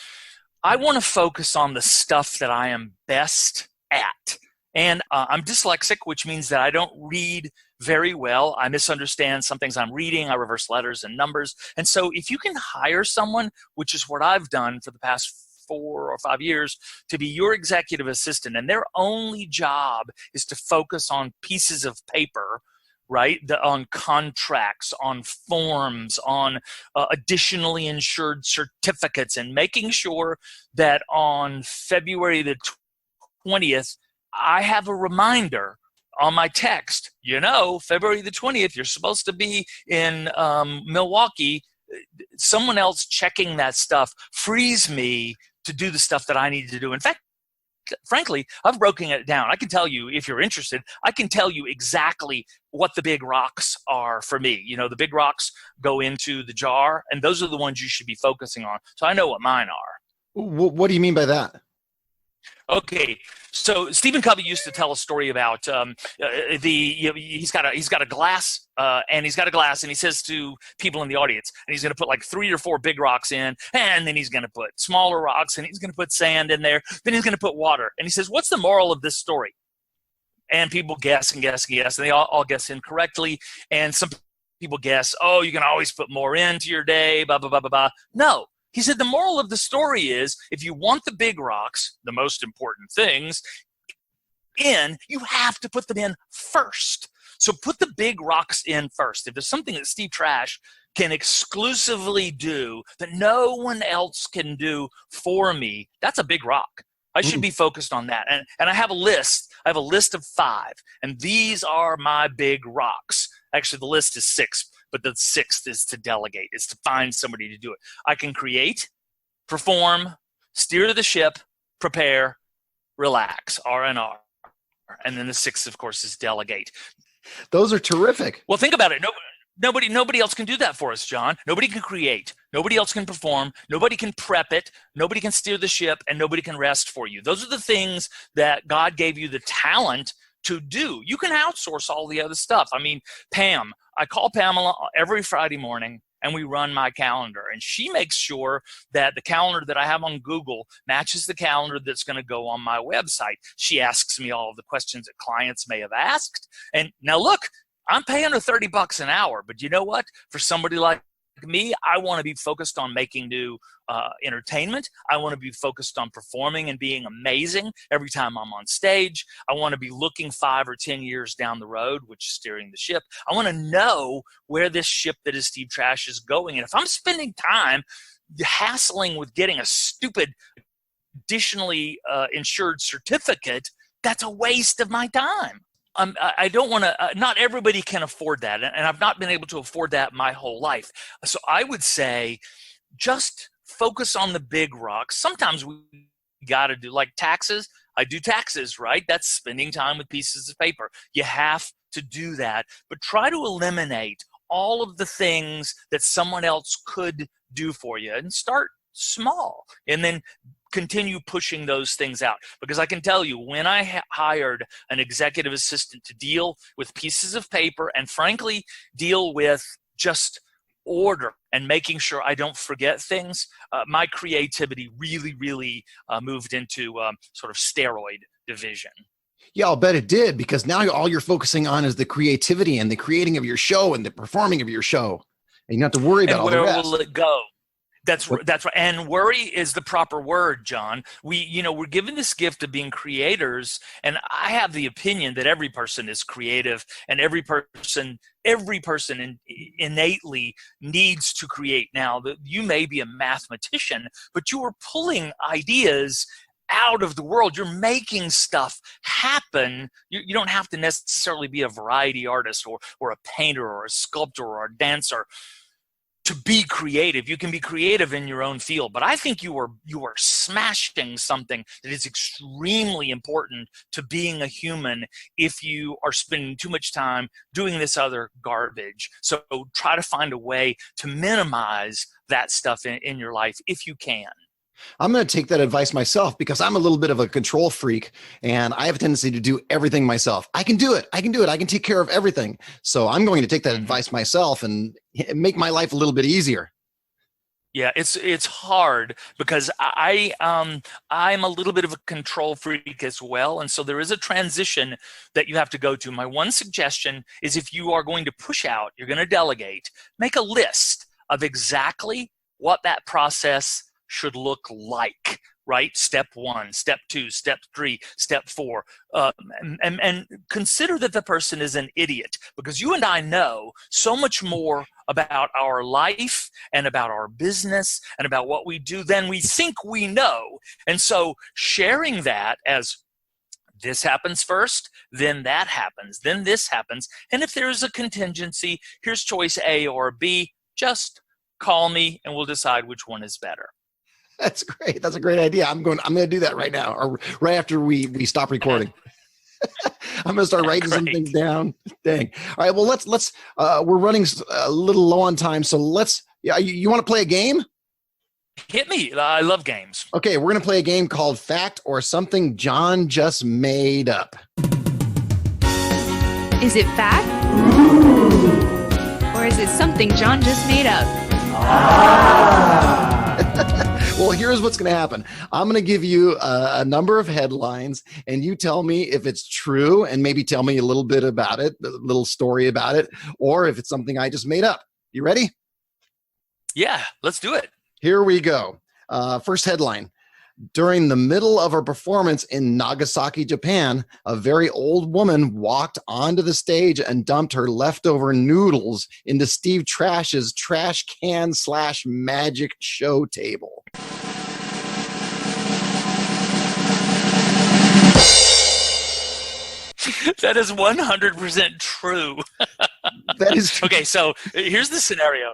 I want to focus on the stuff that I am best at. And I'm dyslexic, which means that I don't read very well. I misunderstand some things I'm reading. I reverse letters and numbers. And so if you can hire someone, which is what I've done for the past 4 or 5 years, to be your executive assistant, and their only job is to focus on pieces of paper, right? On contracts, on forms, on additionally insured certificates, and making sure that on February the 20th, I have a reminder on my text. February the 20th, you're supposed to be in Milwaukee. Someone else checking that stuff frees me to do the stuff that I need to do. In fact, frankly, I've broken it down. I can tell you, if you're interested, I can tell you exactly what the big rocks are for me. The big rocks go into the jar, and those are the ones you should be focusing on. So I know what mine are. What do you mean by that? Okay, so Stephen Covey used to tell a story about he's got a glass, and he says to people in the audience, and he's going to put like 3 or 4 big rocks in, and then he's going to put smaller rocks, and he's going to put sand in there, then he's going to put water, and he says, what's the moral of this story? And people guess and guess and guess, and they all guess incorrectly, and some people guess, oh, you can always put more into your day, blah, blah, blah, blah, blah. No. He said the moral of the story is, if you want the big rocks, the most important things, in, you have to put them in first. So put the big rocks in first. If there's something that Steve Trash can exclusively do that no one else can do for me, that's a big rock. I should be focused on that. And I have a list. I have a list of 5, and these are my big rocks. Actually, the list is 6. But the 6th is to delegate, is to find somebody to do it. I can create, perform, steer the ship, prepare, relax, R&R. And then the 6th, of course, is delegate. Those are terrific. Well, think about it. Nobody else can do that for us, John. Nobody can create. Nobody else can perform. Nobody can prep it. Nobody can steer the ship, and nobody can rest for you. Those are the things that God gave you the talent to do. You can outsource all the other stuff. I mean, Pam, I call Pamela every Friday morning, and we run my calendar, and she makes sure that the calendar that I have on Google matches the calendar that's going to go on my website. She asks me all of the questions that clients may have asked. And now look, I'm paying her $30 an hour, but you know what? For somebody like me, I want to be focused on making new entertainment. I want to be focused on performing and being amazing every time I'm on stage. I want to be looking 5 or 10 years down the road, which is steering the ship. I want to know where this ship that is Steve Trash is going. And if I'm spending time hassling with getting a stupid additionally insured certificate, that's a waste of my time. I don't want to, not everybody can afford that. And I've not been able to afford that my whole life. So I would say just focus on the big rocks. Sometimes we got to do like taxes. I do taxes, right? That's spending time with pieces of paper. You have to do that, but try to eliminate all of the things that someone else could do for you and start small and then continue pushing those things out. Because I can tell you, when I hired an executive assistant to deal with pieces of paper and frankly deal with just order and making sure I don't forget things, my creativity really moved into sort of steroid division. Yeah, I'll bet it did, because now all you're focusing on is the creativity and the creating of your show and the performing of your show. And you don't have to worry about all the rest. Where will it go? That's right. And worry is the proper word, John. We're given this gift of being creators, and I have the opinion that every person is creative, and every person innately needs to create. Now, you may be a mathematician, but you are pulling ideas out of the world. You're making stuff happen. You don't have to necessarily be a variety artist or a painter or a sculptor or a dancer to be creative. You can be creative in your own field, but I think you are smashing something that is extremely important to being a human if you are spending too much time doing this other garbage. So try to find a way to minimize that stuff in your life if you can. I'm going to take that advice myself, because I'm a little bit of a control freak and I have a tendency to do everything myself. I can do it. I can take care of everything. So I'm going to take that advice myself and make my life a little bit easier. Yeah, it's hard because I'm a little bit of a control freak as well. And so there is a transition that you have to go to. My one suggestion is, if you are going to push out, you're going to delegate, make a list of exactly what that process should look like, right? Step 1, step 2, step 3, step 4. And consider that the person is an idiot, because you and I know so much more about our life and about our business and about what we do than we think we know. And so sharing that as, this happens first, then that happens, then this happens. And if there's a contingency, here's choice A or B, just call me and we'll decide which one is better. That's great. That's a great idea. I'm going to do that right now, or right after we stop recording. I'm going to start writing some things down. Dang. All right. Well, let's we're running a little low on time. So you want to play a game? Hit me. I love games. Okay. We're going to play a game called Fact or Something John Just Made Up. Is it fact? Or is it something John just made up? Well, here's what's going to happen. I'm going to give you a number of headlines, and you tell me if it's true, and maybe tell me a little bit about it, a little story about it, or if it's something I just made up. You ready? Yeah, let's do it. Here we go. First headline. During the middle of a performance in Nagasaki, Japan, a very old woman walked onto the stage and dumped her leftover noodles into Steve Trash's trash can / magic show table. That is 100% true. That is true. Okay, so here's the scenario.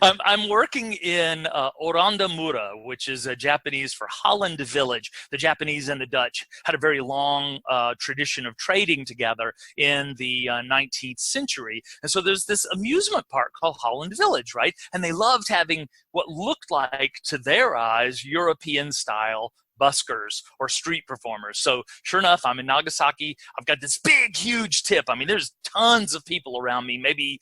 I'm working in Orandamura, which is Japanese for Holland Village. The Japanese and the Dutch had a very long tradition of trading together in the 19th century. And so there's this amusement park called Holland Village, right? And they loved having what looked like, to their eyes, European-style buskers or street performers. So sure enough, I'm in Nagasaki. I've got this big, huge tip. I mean, there's tons of people around me, maybe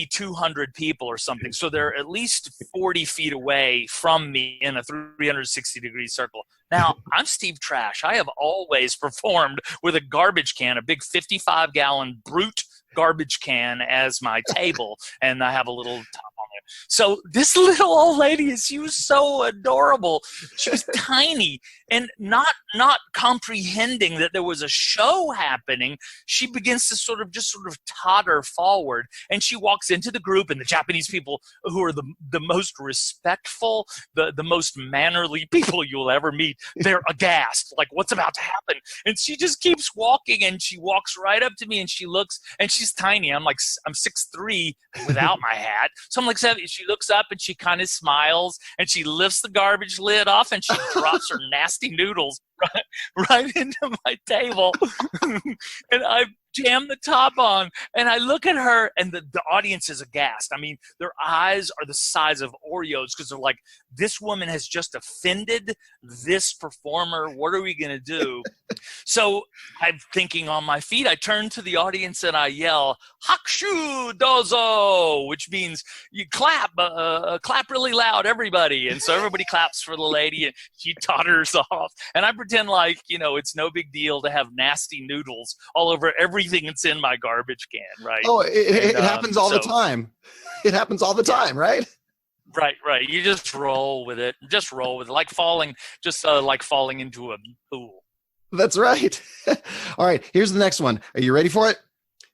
200 people or something. So they're at least 40 feet away from me in a 360-degree circle. Now, I'm Steve Trash. I have always performed with a garbage can, a big 55-gallon brute garbage can as my table, and I have a little top on So this little old lady, she was so adorable. She was tiny and not comprehending that there was a show happening. She begins to sort of totter forward, and she walks into the group, and the Japanese people, who are the most respectful, the most mannerly people you'll ever meet, they're aghast, like, what's about to happen? And she just keeps walking, and she walks right up to me, and she looks, and she's tiny. I'm 6'3" without my hat. So I'm like 7. She looks up and she kind of smiles, and she lifts the garbage lid off, and she drops her nasty noodles right into my table. And I jam the top on, and I look at her, and the audience is aghast. I mean, their eyes are the size of Oreos, because they're like, this woman has just offended this performer. What are we going to do? So I'm thinking on my feet. I turn to the audience and I yell, "Hakushu dozo," which means you clap really loud, everybody. And so everybody claps for the lady, and she totters off. And I pretend like, it's no big deal to have nasty noodles all over everything that's in my garbage can, right? Oh, it happens all the time. It happens all the time, right? Right. You just roll with it. Like falling into a pool. That's right. All right, here's the next one. Are you ready for it?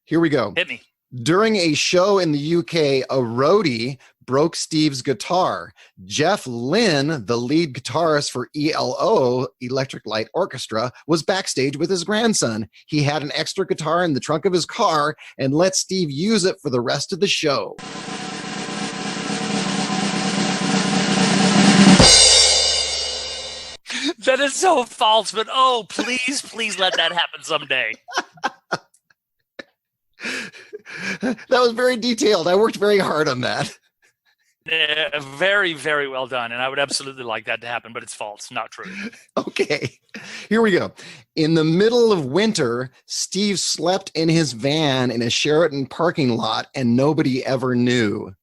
Here we go. Hit me. During a show in the UK, a roadie broke Steve's guitar. Jeff Lynne, the lead guitarist for ELO, Electric Light Orchestra, was backstage with his grandson. He had an extra guitar in the trunk of his car and let Steve use it for the rest of the show. That is so false, but please let that happen someday. That was very detailed. I worked very hard on that. Very, very well done. And I would absolutely like that to happen, but it's false, not true. Okay, here we go. In the middle of winter, Steve slept in his van in a Sheraton parking lot, and nobody ever knew.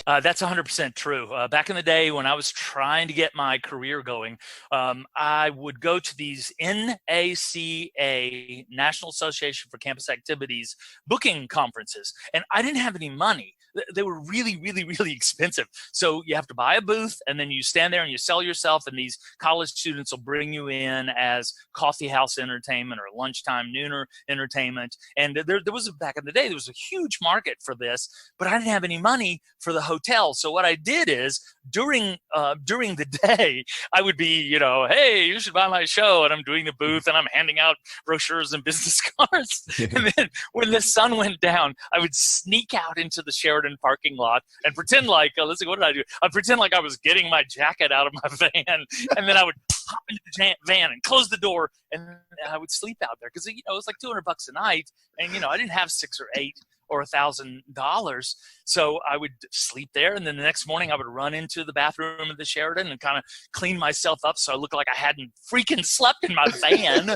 That's 100% true. Back in the day when I was trying to get my career going, I would go to these NACA, National Association for Campus Activities, booking conferences, and I didn't have any money. They were really, really, really expensive. So you have to buy a booth, and then you stand there and you sell yourself, and these college students will bring you in as coffee house entertainment or lunchtime nooner entertainment. And there was, back in the day, there was a huge market for this, but I didn't have any money for the hotel. So what I did is during the day, I would be, hey, you should buy my show. And I'm doing the booth, and I'm handing out brochures and business cards. And then when the sun went down, I would sneak out into the Sheraton parking lot and pretend like, what did I do? I'd pretend like I was getting my jacket out of my van, and then I would hop into the van and close the door, and I would sleep out there, because it was like $200 a night, and I didn't have $6 or $8 or $1,000, so I would sleep there, and then the next morning I would run into the bathroom of the Sheraton and kind of clean myself up so I looked like I hadn't freaking slept in my van.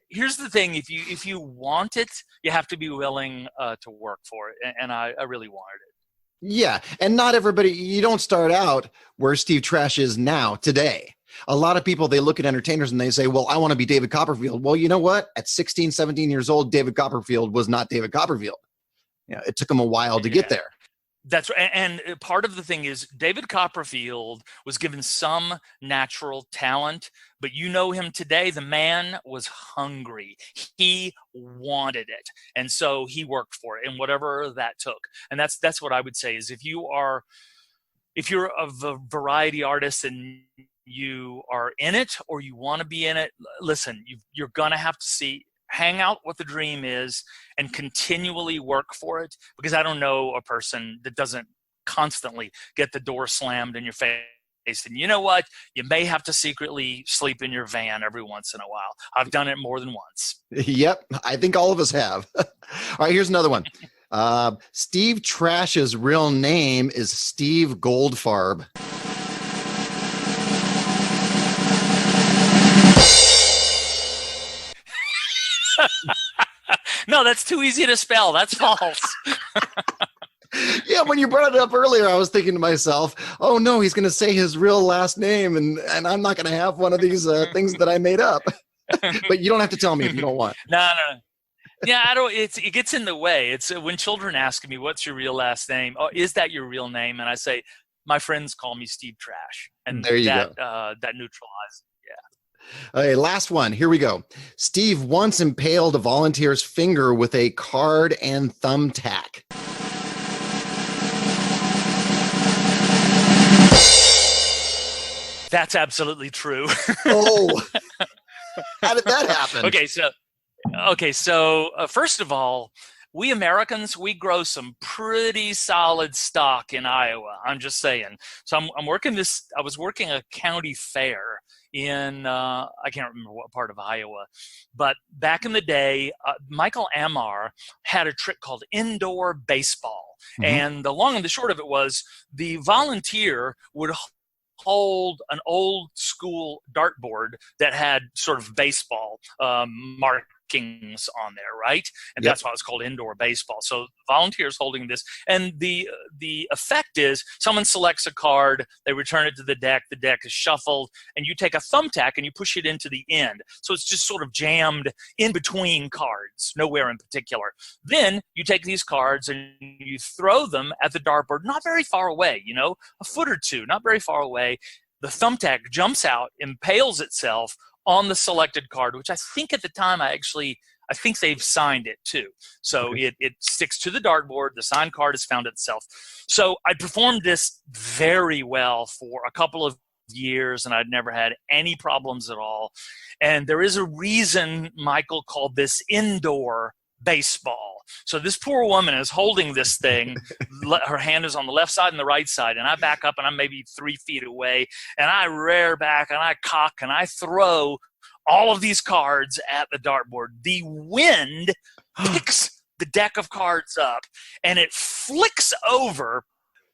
Here's the thing: if you want it, you have to be willing to work for it, and I really wanted it. Yeah, and not everybody. You don't start out where Steve Trash is now today. A lot of people, they look at entertainers and they say, well, I want to be David Copperfield. Well, you know what? At 16, 17 years old, David Copperfield was not David Copperfield. It took him a while to get there. That's right. And part of the thing is David Copperfield was given some natural talent, but him today, the man was hungry. He wanted it. And so he worked for it, and whatever that took. And that's what I would say is if you're a variety artist and you are in it, or you want to be in it, listen, you're going to have to hang out what the dream is and continually work for it, because I don't know a person that doesn't constantly get the door slammed in your face. And you know what? You may have to secretly sleep in your van every once in a while. I've done it more than once. Yep. I think all of us have. All right, here's another one. Steve Trash's real name is Steve Goldfarb. No, that's too easy to spell. That's false. Yeah, when you brought it up earlier, I was thinking to myself, oh no, he's going to say his real last name, and I'm not going to have one of these things that I made up. But you don't have to tell me if you don't want. No. Yeah, I don't. It gets in the way. It's when children ask me, "What's your real last name?" Oh, is that your real name? And I say, "My friends call me Steve Trash," and There you go. That neutralizes. Okay, last one. Here we go. Steve once impaled a volunteer's finger with a card and thumbtack. That's absolutely true. Oh, how did that happen? Okay, so first of all, we Americans, we grow some pretty solid stock in Iowa. I'm just saying. So I'm working this. I was working a county fair in I can't remember what part of Iowa, but back in the day, Michael Amar had a trick called indoor baseball, and the long and the short of it was the volunteer would hold an old school dartboard that had sort of baseball markings on there, right? And that's why it's called indoor baseball. So volunteers holding this, and the effect is someone selects a card, they return it to the deck is shuffled, and you take a thumbtack and you push it into the end. So it's just sort of jammed in between cards, nowhere in particular. Then you take these cards and you throw them at the dartboard, not very far away, a foot or two, not very far away. The thumbtack jumps out, impales itself on the selected card, which I think at the time I think they've signed it too. So it sticks to the dartboard. The signed card has found itself. So I performed this very well for a couple of years, and I'd never had any problems at all. And there is a reason Michael called this indoor baseball. So this poor woman is holding this thing. Her hand is on the left side and the right side, and I back up and I'm maybe 3 feet away, and I rear back and I cock and I throw all of these cards at the dartboard. The wind picks the deck of cards up and it flicks over.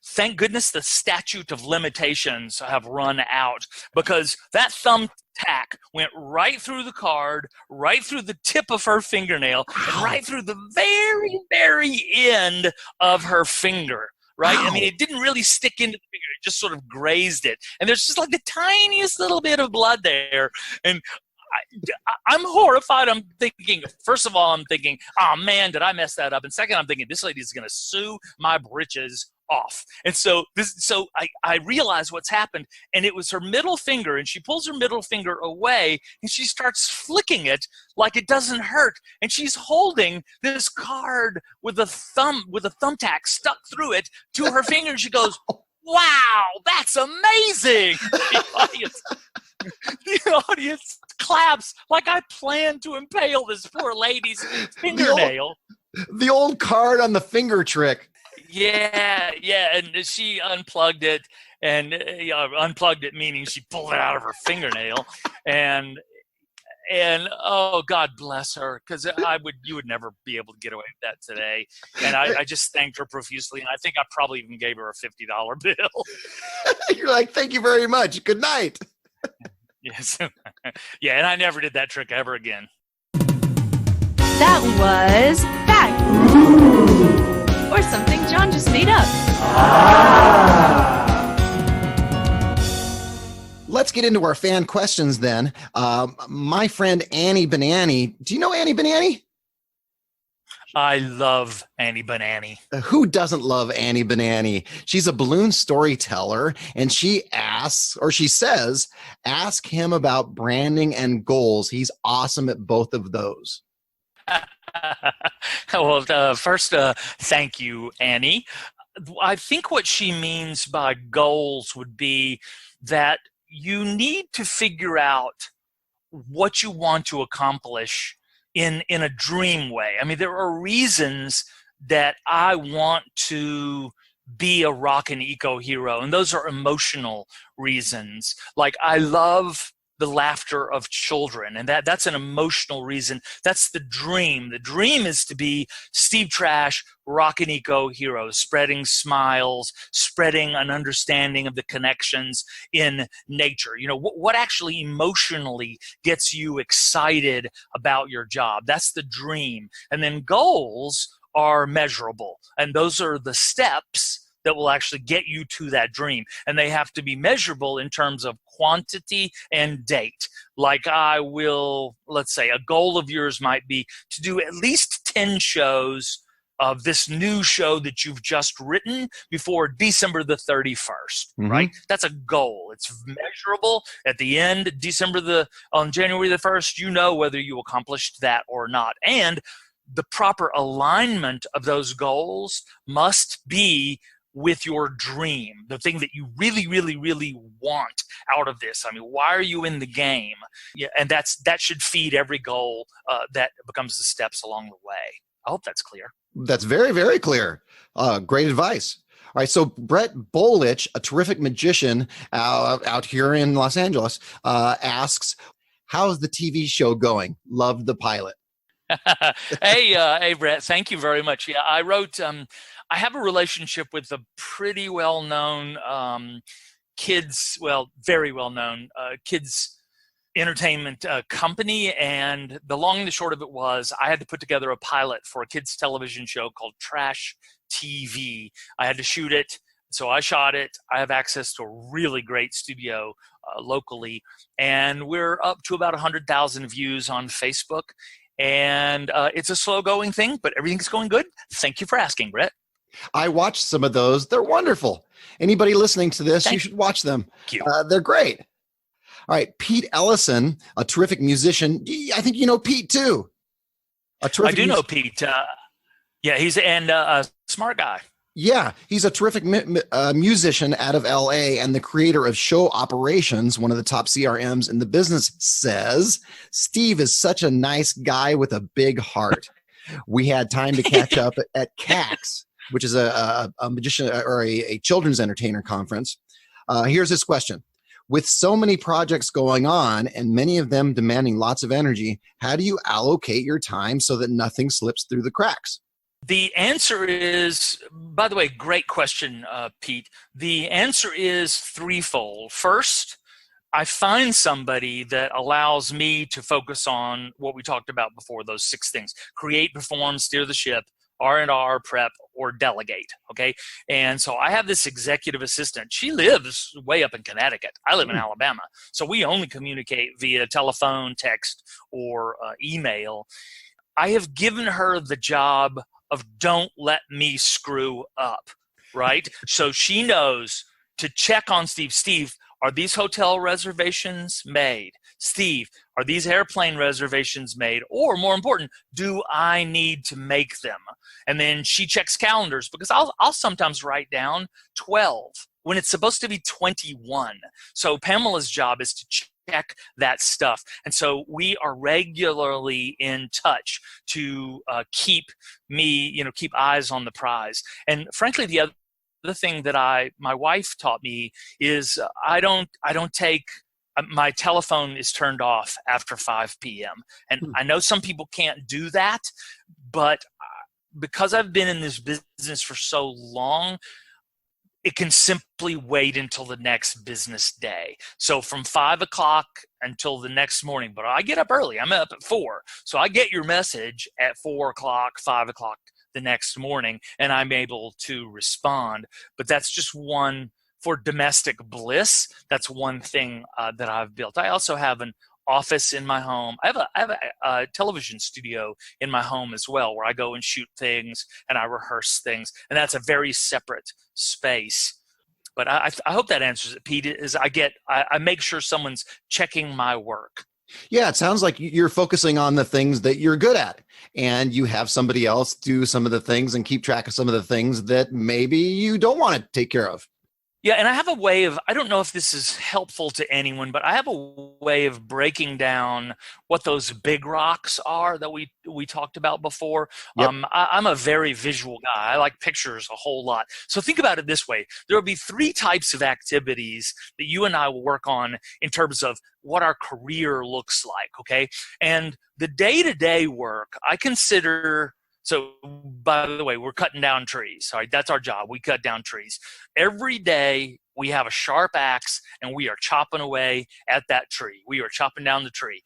Thank goodness the statute of limitations have run out, because that thumbtack went right through the card, right through the tip of her fingernail, and right through the very, very end of her finger. Right? Wow. I mean, it didn't really stick into the finger. It just sort of grazed it. And there's just like the tiniest little bit of blood there. And I'm horrified. I'm thinking, first of all, oh man, did I mess that up? And second, I'm thinking, this lady is going to sue my britches off. And so I realized what's happened, and it was her middle finger, and she pulls her middle finger away and she starts flicking it like it doesn't hurt. And she's holding this card with a thumbtack stuck through it to her finger. And she goes, "Wow, that's amazing." The audience claps like I planned to impale this poor lady's fingernail. The old card on the finger trick. Yeah, and she unplugged it, and unplugged it meaning she pulled it out of her fingernail, and oh, God bless her, because you would never be able to get away with that today. And I just thanked her profusely, and I think I probably even gave her a $50 bill. You're like, "Thank you very much. Good night." Yes, yeah, and I never did that trick ever again. That was fact. Or something John just made up. Let's get into our fan questions then. My friend Annie Banani. Do you know Annie Banani? I love Annie Banani. Who doesn't love Annie Banani? She's a balloon storyteller, and she says, ask him about branding and goals. He's awesome at both of those. Well, first, thank you, Annie. I think what she means by goals would be that you need to figure out what you want to accomplish in a dream way. I mean, there are reasons that I want to be a Rockin Eco Hero, and those are emotional reasons. Like, I love the laughter of children, and that's an emotional reason. That's the dream. The dream is to be Steve Trash, Rockin Eco Hero, spreading smiles, spreading an understanding of the connections in nature. What actually emotionally gets you excited about your job? That's the dream. And then goals are measurable, and those are the steps that will actually get you to that dream. And they have to be measurable in terms of quantity and date. Like, let's say a goal of yours might be to do at least 10 shows of this new show that you've just written before December the 31st, right? That's a goal. It's measurable. At the end, on January the 1st, you know whether you accomplished that or not. And the proper alignment of those goals must be with your dream, the thing that you really, really, really want out of this. I mean, why are you in the game? Yeah, and that should feed every goal that becomes the steps along the way. I hope that's clear. That's very, very clear. Great advice. All right. So Brett Bolich, a terrific magician out here in Los Angeles, asks, how's the TV show going? Loved the pilot. Hey, Brett, thank you very much. Yeah, I wrote, I have a relationship with a pretty well-known very well-known kids entertainment company, and the long and the short of it was I had to put together a pilot for a kids television show called Trash TV. I had to shoot it, so I shot it. I have access to a really great studio locally, and we're up to about 100,000 views on Facebook, and it's a slow-going thing, but everything's going good. Thank you for asking, Brett. I watched some of those. They're wonderful. Anybody listening to this, you should watch them. Thank you. They're great. All right, Pete Ellison, a terrific musician. I think you know Pete too. I do know Pete. Yeah, he's a smart guy. Yeah, he's a terrific musician out of LA and the creator of Show Operations, one of the top CRMs in the business, says, Steve is such a nice guy with a big heart. We had time to catch up at CAX, which is a magician or a children's entertainer conference. Here's his question. With so many projects going on and many of them demanding lots of energy, how do you allocate your time so that nothing slips through the cracks? The answer is, by the way, great question, Pete. The answer is threefold. First, I find somebody that allows me to focus on what we talked about before, those 6 things: create, perform, steer the ship, R&R, prep, or delegate, okay? And so I have this executive assistant. She lives way up in Connecticut. I live in Alabama. So we only communicate via telephone, text, or email. I have given her the job of don't let me screw up, right? So she knows to check on Steve. Steve, are these hotel reservations made? Steve, are these airplane reservations made? Or more important, do I need to make them? And then she checks calendars, because I'll sometimes write down 12 when it's supposed to be 21. So Pamela's job is to check that stuff. And so we are regularly in touch to keep eyes on the prize. And frankly, the other thing that my wife taught me is I don't take my telephone is turned off after 5 p.m. And I know some people can't do that, but because I've been in this business for so long, it can simply wait until the next business day. So from 5 o'clock until the next morning, but I get up early. I'm up at 4. So I get your message at 4 o'clock, 5 o'clock the next morning, and I'm able to respond. But that's just one for domestic bliss. That's one thing that I've built. I also have an office in my home. I have a television studio in my home as well, where I go and shoot things and I rehearse things, and that's a very separate space. But I hope that answers it, Pete. Is I make sure someone's checking my work. Yeah, it sounds like you're focusing on the things that you're good at, and you have somebody else do some of the things and keep track of some of the things that maybe you don't want to take care of. Yeah, and I have a way of, I don't know if this is helpful to anyone, but I have a way of breaking down what those big rocks are that we talked about before. Yep. I'm a very visual guy. I like pictures a whole lot. So think about it this way. There will be 3 types of activities that you and I will work on in terms of what our career looks like, okay? And the day-to-day work, I consider... So, by the way, we're cutting down trees. All right, that's our job. We cut down trees. Every day we have a sharp axe and we are chopping away at that tree. We are chopping down the tree.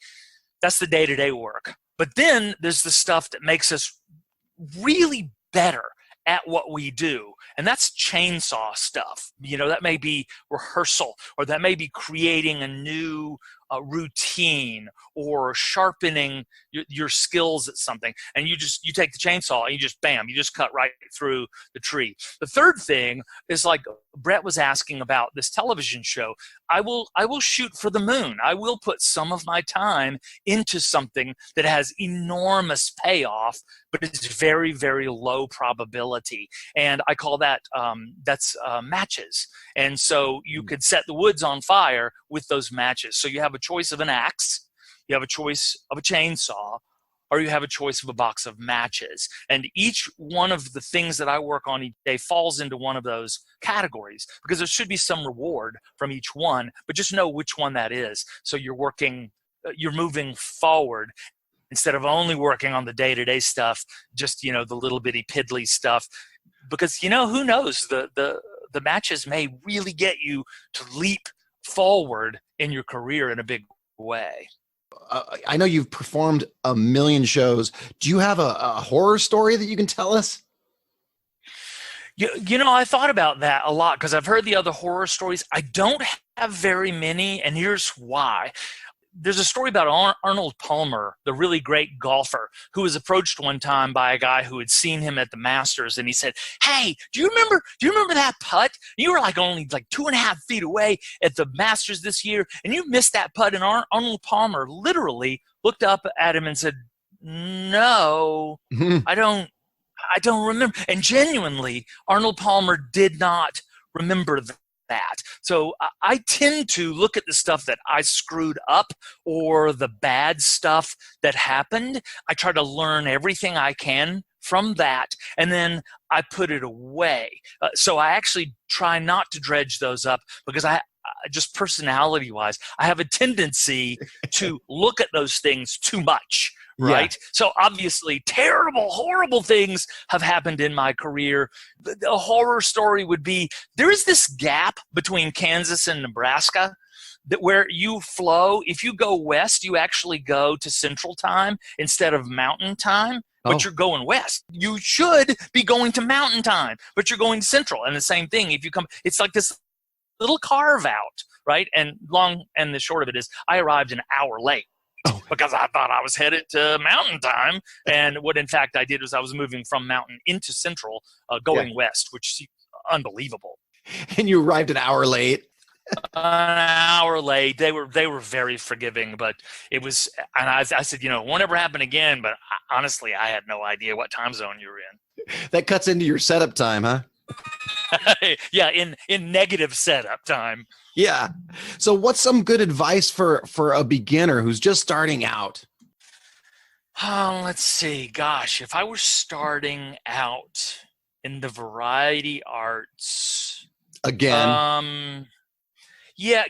That's the day-to-day work. But then there's the stuff that makes us really better at what we do. And that's chainsaw stuff. That may be rehearsal, or that may be creating a new routine or sharpening your skills at something, and you take the chainsaw and you just cut right through the tree. The third thing is, like Brett was asking about this television show, I will shoot for the moon. I will put some of my time into something that has enormous payoff, but it's very, very low probability. And I call that matches. And so you could set the woods on fire with those matches. So you have a choice of an axe, you have a choice of a chainsaw, or you have a choice of a box of matches. And each one of the things that I work on each day falls into one of those categories, because there should be some reward from each one, but just know which one that is. So you're moving forward instead of only working on the day-to-day stuff, just, the little bitty piddly stuff, because, who knows, the matches may really get you to leap forward in your career in a big way. I know you've performed a million shows. Do you have a horror story that you can tell us? I thought about that a lot because I've heard the other horror stories. I don't have very many, and here's why. There's a story about Arnold Palmer, the really great golfer, who was approached one time by a guy who had seen him at the Masters, and he said, "Hey, do you remember that putt? You were only 2.5 feet away at the Masters this year, and you missed that putt." And Arnold Palmer literally looked up at him and said, "No, I don't remember." And genuinely, Arnold Palmer did not remember that. So I tend to look at the stuff that I screwed up or the bad stuff that happened. I try to learn everything I can from that, and then I put it away. So I actually try not to dredge those up, because I just personality-wise, I have a tendency to look at those things too much. Right. Yeah. So obviously terrible, horrible things have happened in my career. The horror story would be, there is this gap between Kansas and Nebraska that where you flow, if you go west, you actually go to Central Time instead of Mountain Time, but you're going west. You should be going to Mountain Time, but you're going to Central. And the same thing, if you come, it's like this little carve out, right? And the short of it is, I arrived an hour late. Because I thought I was headed to Mountain Time. And what in fact I did was I was moving from Mountain into Central, going west, which is unbelievable. And you arrived an hour late. An hour late. They were very forgiving, but it was, and I said, it won't ever happen again. But honestly, I had no idea what time zone you were in. That cuts into your setup time, huh? Yeah, in negative setup time. Yeah. So what's some good advice for a beginner who's just starting out? Oh, let's see. Gosh, if I were starting out in the variety arts again. Yeah,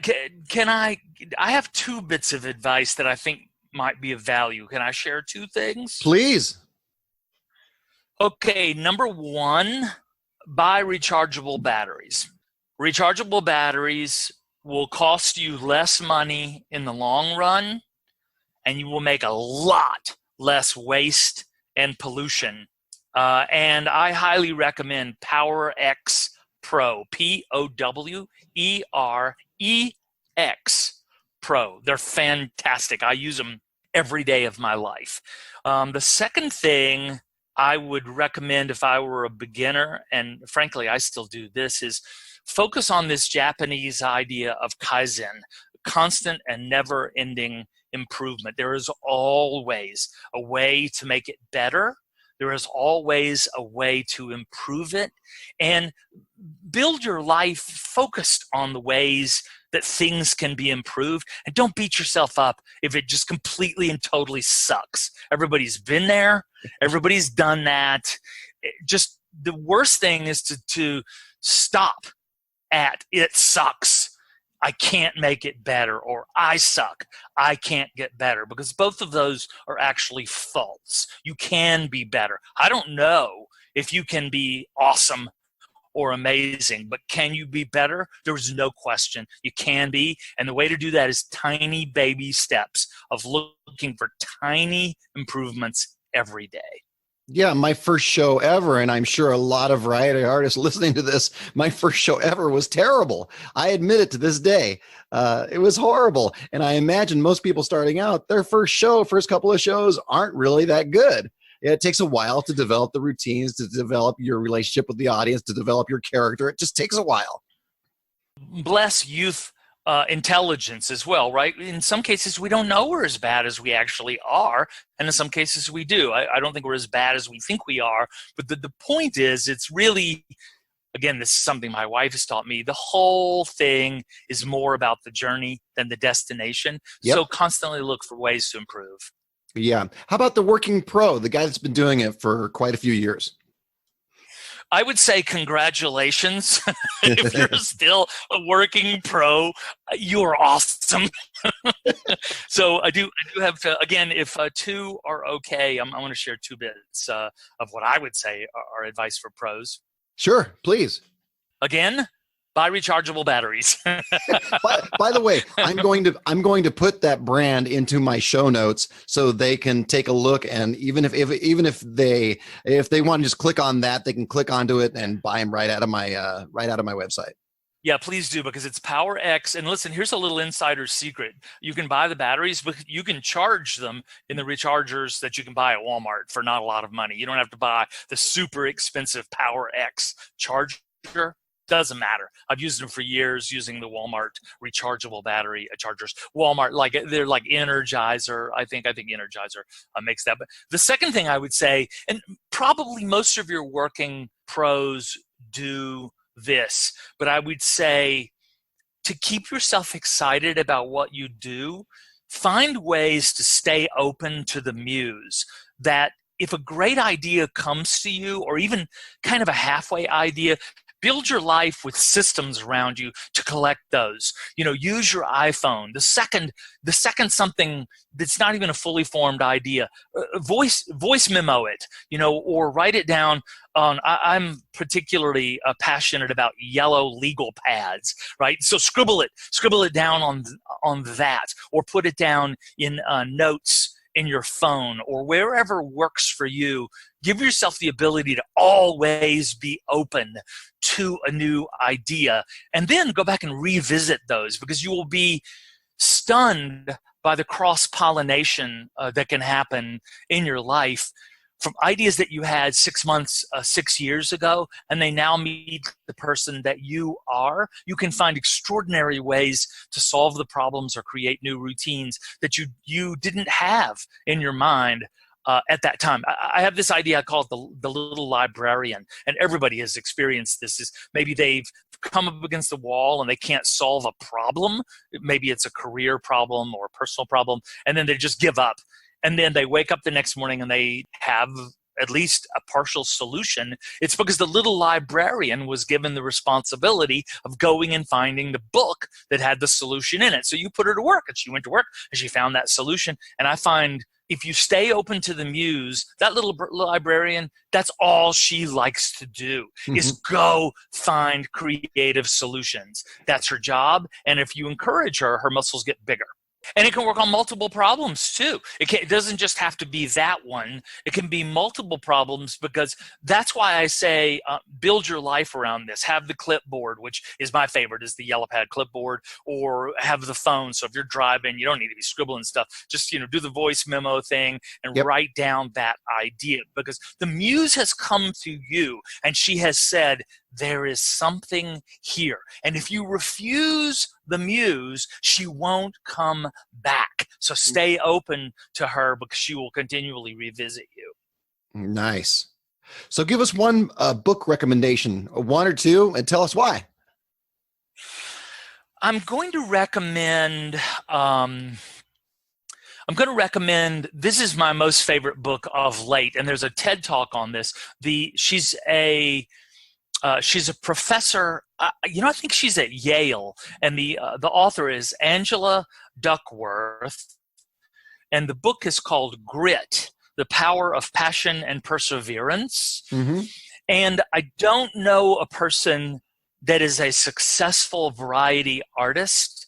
can I have 2 bits of advice that I think might be of value. Can I share 2 things? Please. Okay, number 1, buy rechargeable batteries. Rechargeable batteries will cost you less money in the long run, and you will make a lot less waste and pollution. And I highly recommend PowerX Pro, PowerEX Pro. They're fantastic. I use them every day of my life. The second thing I would recommend if I were a beginner, and frankly, I still do this, is focus on this Japanese idea of Kaizen, constant and never-ending improvement. There is always a way to make it better. There is always a way to improve it, and build your life focused on the ways that things can be improved, and don't beat yourself up if it just completely and totally sucks. Everybody's been there. Everybody's done that. Just the worst thing is to stop at "it sucks, I can't make it better," or "I suck, I can't get better," because both of those are actually false. You can be better. I don't know if you can be awesome or amazing, but can you be better? There's no question. You can be, and the way to do that is tiny baby steps of looking for tiny improvements every day. Yeah, my first show ever, and I'm sure a lot of variety artists listening to this, my first show ever was terrible. I admit it to this day. It was horrible. And I imagine most people starting out, their first couple of shows aren't really that good. It takes a while to develop the routines, to develop your relationship with the audience, to develop your character. It just takes a while. Bless youth intelligence as well, right? In some cases, we don't know we're as bad as we actually are. And in some cases, we do. I don't think we're as bad as we think we are. But the point is, it's really, again, this is something my wife has taught me. The whole thing is more about the journey than the destination. Yep. So constantly look for ways to improve. Yeah. How about the working pro, the guy that's been doing it for quite a few years? I would say congratulations. If you're still a working pro, you're awesome. So I do have to, again, if two are okay, I want to share 2 bits of what I would say are advice for pros. Sure, please. Again, buy rechargeable batteries. By the way, I'm going to put that brand into my show notes so they can take a look, and even if they want to just click on that, they can click onto it and buy them right out of my website. Yeah, please do, because it's Power X. And listen, here's a little insider secret. You can buy the batteries, but you can charge them in the rechargers that you can buy at Walmart for not a lot of money. You don't have to buy the super expensive Power X charger. Doesn't matter. I've used them for years using the Walmart rechargeable battery chargers. Walmart, they're like Energizer. I think Energizer makes that. But the second thing I would say, and probably most of your working pros do this, but I would say to keep yourself excited about what you do, find ways to stay open to the muse. That if a great idea comes to you, or even kind of a halfway idea, build your life with systems around you to collect those. Use your iPhone. The second something that's not even a fully formed idea, voice memo it, or write it down on. I'm particularly passionate about yellow legal pads, right? So scribble it down on that, or put it down in notes in your phone, or wherever works for you. Give yourself the ability to always be open to a new idea, and then go back and revisit those, because you will be stunned by the cross-pollination that can happen in your life from ideas that you had 6 years ago, and they now meet the person that you are. You can find extraordinary ways to solve the problems or create new routines that you didn't have in your mind at that time. I have this idea I call it the little librarian, and everybody has experienced this. Is maybe they've come up against the wall and they can't solve a problem. Maybe it's a career problem or a personal problem, and then they just give up. And then they wake up the next morning and they have at least a partial solution. It's because the little librarian was given the responsibility of going and finding the book that had the solution in it. So you put her to work, and she went to work and she found that solution. And I find if you stay open to the muse, that little librarian, that's all she likes to do is go find creative solutions. That's her job. And if you encourage her, her muscles get bigger. And it can work on multiple problems too. It doesn't just have to be that one. It can be multiple problems, because that's why I say build your life around this. Have the clipboard, which is my favorite, is the yellow pad clipboard, or have the phone. So if you're driving, you don't need to be scribbling stuff. Just do the voice memo thing and write down that idea, because the muse has come to you and she has said, there is something here. And if you refuse the muse, she won't come back. So stay open to her, because she will continually revisit you. Nice. So give us one book recommendation, one or two, and tell us why. I'm going to recommend this is my most favorite book of late, and there's a TED Talk on this. She's a professor. I think she's at Yale, and the author is Angela Duckworth, and the book is called Grit: The Power of Passion and Perseverance. And I don't know a person that is a successful variety artist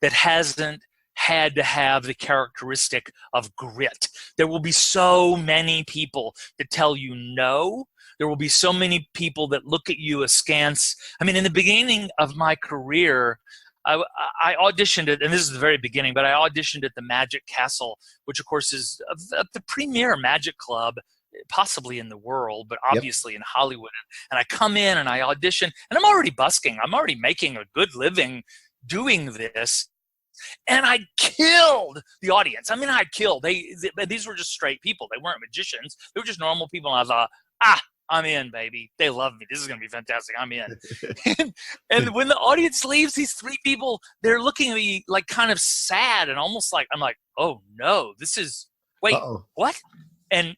that hasn't had to have the characteristic of grit. There will be so many people that tell you no. There will be so many people that look at you askance. I mean, in the beginning of my career, I auditioned at, and this is the very beginning, but I auditioned at the Magic Castle, which of course is the premier magic club possibly in the world, but obviously in Hollywood. And I come in and I audition, and I'm already busking. I'm already making a good living doing this. And I killed the audience. I mean, I killed. These were just straight people. They weren't magicians. They were just normal people. And I thought, I'm in, baby. They love me. This is going to be fantastic. I'm in. and when the audience leaves, these three people, they're looking at me like kind of sad and almost like, I'm like, oh no, this is, wait, what? And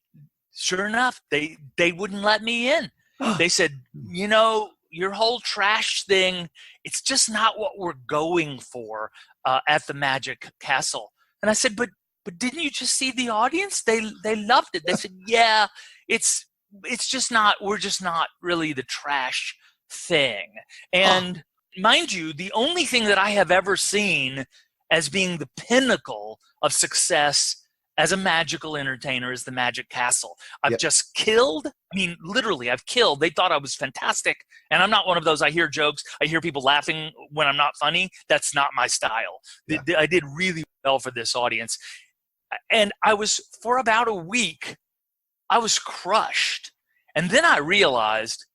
sure enough, they wouldn't let me in. They said, your whole trash thing, it's just not what we're going for at the Magic Castle. And I said, but didn't you just see the audience? They loved it. They said, yeah, it's just not, we're just not really the trash thing. And mind you, the only thing that I have ever seen as being the pinnacle of success as a magical entertainer is the Magic Castle. I've just killed. I mean, literally, I've killed. They thought I was fantastic. And I'm not one of those, I hear jokes, I hear people laughing when I'm not funny. That's not my style. Yeah. I did really well for this audience. And I was, for about a week, I was crushed. And then I realized,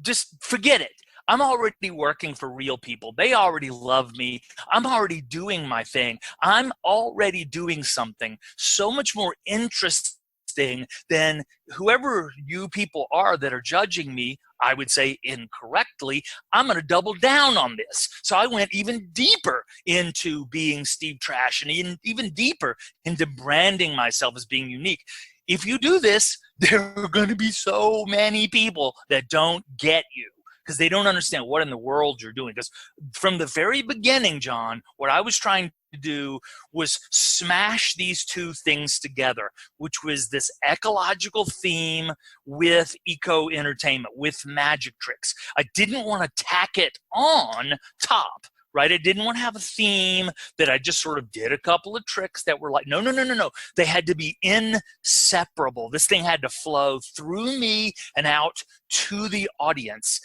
just forget it. I'm already working for real people. They already love me. I'm already doing my thing. I'm already doing something so much more interesting than whoever you people are that are judging me, I would say incorrectly. I'm going to double down on this. So I went even deeper into being Steve Trash and even deeper into branding myself as being unique. If you do this, there are going to be so many people that don't get you, because they don't understand what in the world you're doing. Because from the very beginning, John, what I was trying to do was smash these two things together, which was this ecological theme with eco-entertainment, with magic tricks. I didn't want to tack it on top, right? I didn't want to have a theme that I just sort of did a couple of tricks that were like, no. They had to be inseparable. This thing had to flow through me and out to the audience.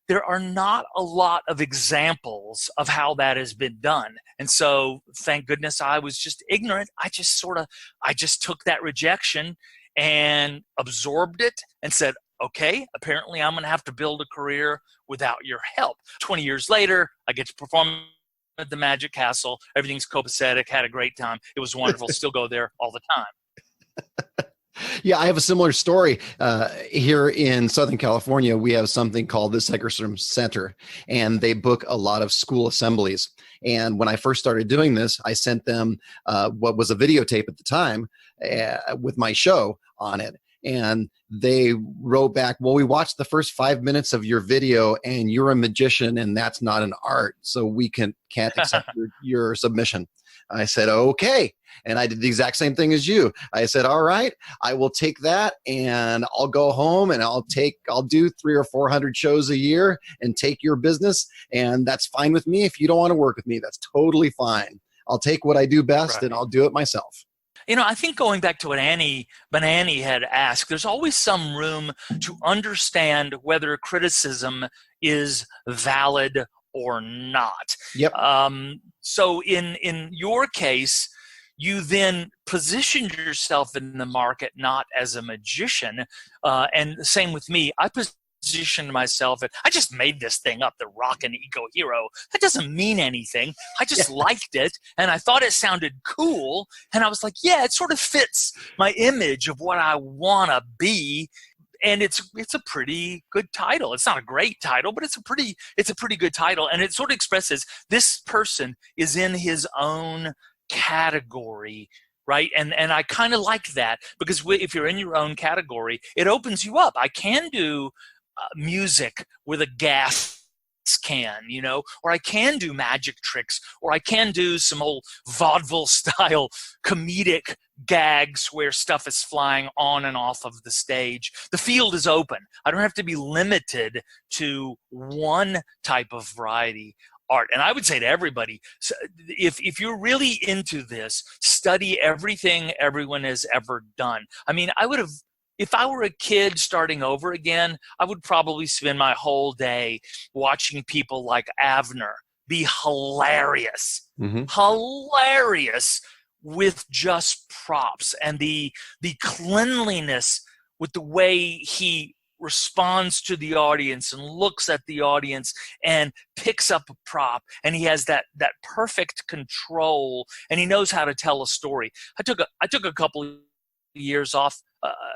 There are not a lot of examples of how that has been done. And so thank goodness I was just ignorant. I just took that rejection and absorbed it and said, okay, apparently I'm going to have to build a career without your help. 20 years later, I get to perform at the Magic Castle. Everything's copacetic, had a great time. It was wonderful. Still go there all the time. Yeah, I have a similar story. Here in Southern California, we have something called the Segerstrom Center, and they book a lot of school assemblies. And when I first started doing this, I sent them what was a videotape at the time with my show on it. And they wrote back, well, we watched the first 5 minutes of your video and you're a magician and that's not an art. So we can't accept your submission. I said, okay. And I did the exact same thing as you. I said, all right, I will take that and I'll go home and I'll do 300 or 400 shows a year and take your business. And that's fine with me. If you don't want to work with me, that's totally fine. I'll take what I do best and I'll do it myself. I think going back to what Annie Banani had asked, there's always some room to understand whether criticism is valid or not. Yep. So in your case, you then positioned yourself in the market not as a magician, and the same with me. I positioned myself and I just made this thing up, the Rockin Eco Hero. That doesn't mean anything. I just liked it and I thought it sounded cool, and I was like, yeah, it sort of fits my image of what I want to be. And it's a pretty good title. It's not a great title, but it's a pretty good title, and it sort of expresses this person is in his own category, right? And I kind of like that, because if you're in your own category, it opens you up. I can do music with a gas can, or I can do magic tricks, or I can do some old vaudeville style comedic gags where stuff is flying on and off of the stage. The field is open. I don't have to be limited to one type of variety. art. And I would say to everybody, if you're really into this, study everything everyone has ever done. I mean, if I were a kid starting over again, I would probably spend my whole day watching people like Avner be hilarious, hilarious with just props, and the cleanliness with the way he responds to the audience and looks at the audience and picks up a prop, and he has that perfect control, and he knows how to tell a story. I took a couple of years off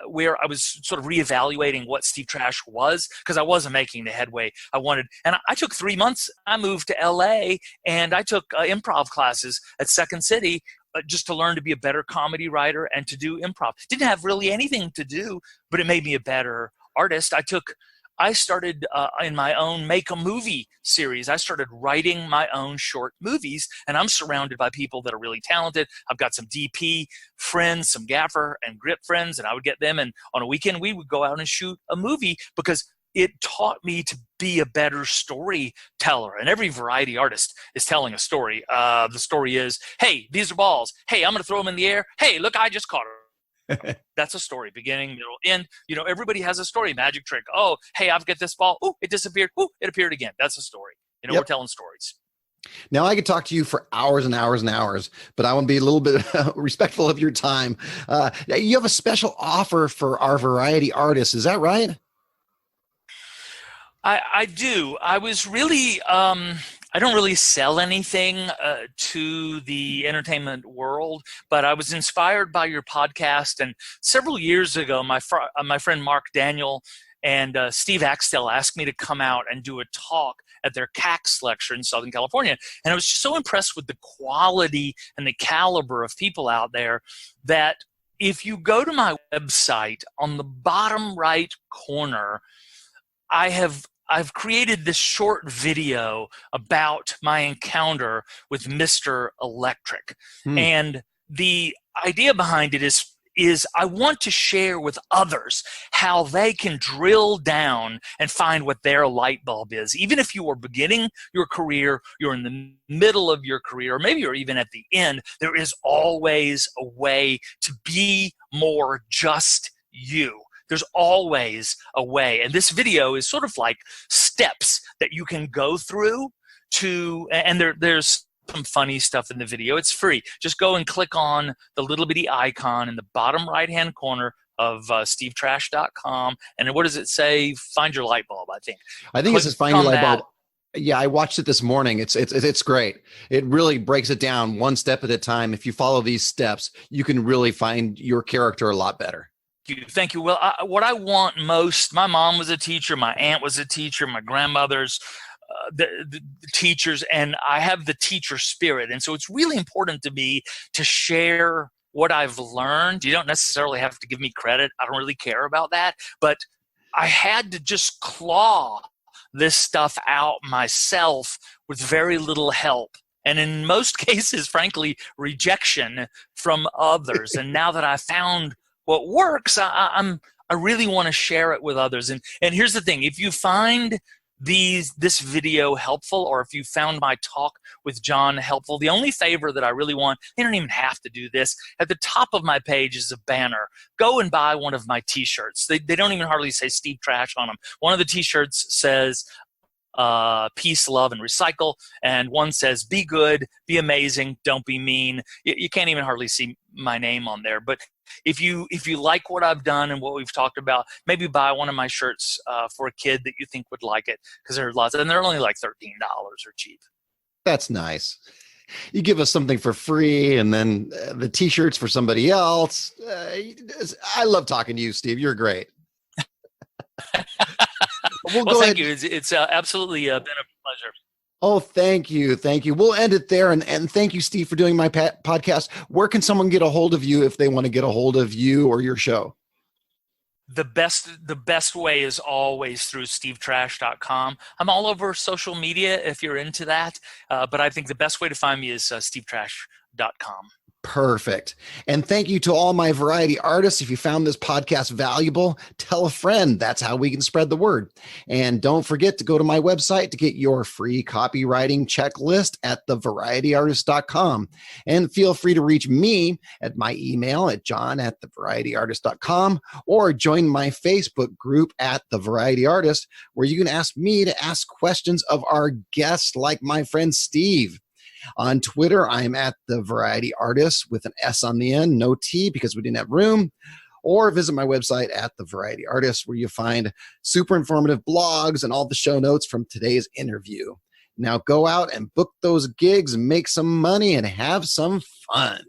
where I was sort of reevaluating what Steve Trash was, because I wasn't making the headway I wanted. And I took 3 months. I moved to LA and I took improv classes at Second City just to learn to be a better comedy writer and to do improv. Didn't have really anything to do, but it made me a better artist. I started in my own Make a Movie series. I started writing my own short movies, and I'm surrounded by people that are really talented. I've got some DP friends, some gaffer and grip friends, and I would get them, and on a weekend we would go out and shoot a movie because it taught me to be a better storyteller. And every variety artist is telling a story. The story is, hey, these are balls. Hey, I'm going to throw them in the air. Hey, look, I just caught her. That's a story, beginning, middle, end. Everybody has a story. Magic trick. Oh, hey, I've got this ball. Oh, it disappeared. Oh, it appeared again. That's a story. We're telling stories. Now, I could talk to you for hours and hours and hours, but I want to be a little bit respectful of your time. You have a special offer for our variety artists. Is that right? I do. I was really, I don't really sell anything to the entertainment world, but I was inspired by your podcast. And several years ago, my friend Mark Daniel and Steve Axtell asked me to come out and do a talk at their CAX lecture in Southern California. And I was just so impressed with the quality and the caliber of people out there that if you go to my website, on the bottom right corner, I've created this short video about my encounter with Mr. Electric. And the idea behind it is I want to share with others how they can drill down and find what their light bulb is. Even if you are beginning your career, you're in the middle of your career, or maybe you're even at the end, there is always a way to be more just you. There's always a way. And this video is sort of like steps that you can go through and there's some funny stuff in the video. It's free. Just go and click on the little bitty icon in the bottom right-hand corner of stevetrash.com. And what does it say? Find your light bulb, I think. It says find your light bulb. Yeah, I watched it this morning. It's great. It really breaks it down one step at a time. If you follow these steps, you can really find your character a lot better. Thank you. Well, what I want most, my mom was a teacher, my aunt was a teacher, my grandmother's the teachers, and I have the teacher spirit. And so it's really important to me to share what I've learned. You don't necessarily have to give me credit. I don't really care about that. But I had to just claw this stuff out myself with very little help. And in most cases, frankly, rejection from others. And now that I found what works, I really want to share it with others. And here's the thing: if you find this video helpful, or if you found my talk with John helpful, the only favor that I really want, you don't even have to do this. At the top of my page is a banner. Go and buy one of my T-shirts. They don't even hardly say Steve Trash on them. One of the T-shirts says peace, love, and recycle. And one says, be good, be amazing, don't be mean. You can't even hardly see my name on there. But if you like what I've done and what we've talked about, maybe buy one of my shirts for a kid that you think would like it, because there are lots, and they're only like $13 or cheap. That's nice. You give us something for free, and then the T-shirts for somebody else. I love talking to you, Steve. You're great. Well, thank you. It's absolutely been a pleasure. Oh, thank you. Thank you. We'll end it there. And thank you, Steve, for doing my podcast. Where can someone get a hold of you if they want to get a hold of you or your show? The best way is always through stevetrash.com. I'm all over social media if you're into that. But I think the best way to find me is stevetrash.com. Perfect. And thank you to all my variety artists. If you found this podcast valuable, tell a friend. That's how we can spread the word. And don't forget to go to my website to get your free copywriting checklist at thevarietyartist.com. And feel free to reach me at my email at john@thevarietyartist.com or join my Facebook group at The Variety Artist, where you can ask me to ask questions of our guests like my friend Steve. On Twitter, I'm at The Variety Artist with an S on the end, no T because we didn't have room. Or visit my website at The Variety Artist, where you find super informative blogs and all the show notes from today's interview. Now go out and book those gigs, make some money, and have some fun.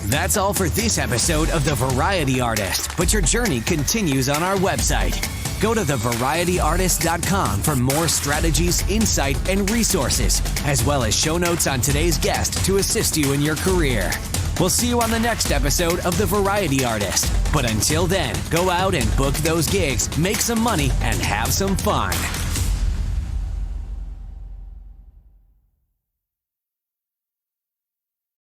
That's all for this episode of The Variety Artist, but your journey continues on our website. Go to thevarietyartist.com for more strategies, insight, and resources, as well as show notes on today's guest to assist you in your career. We'll see you on the next episode of The Variety Artist. But until then, go out and book those gigs, make some money, and have some fun.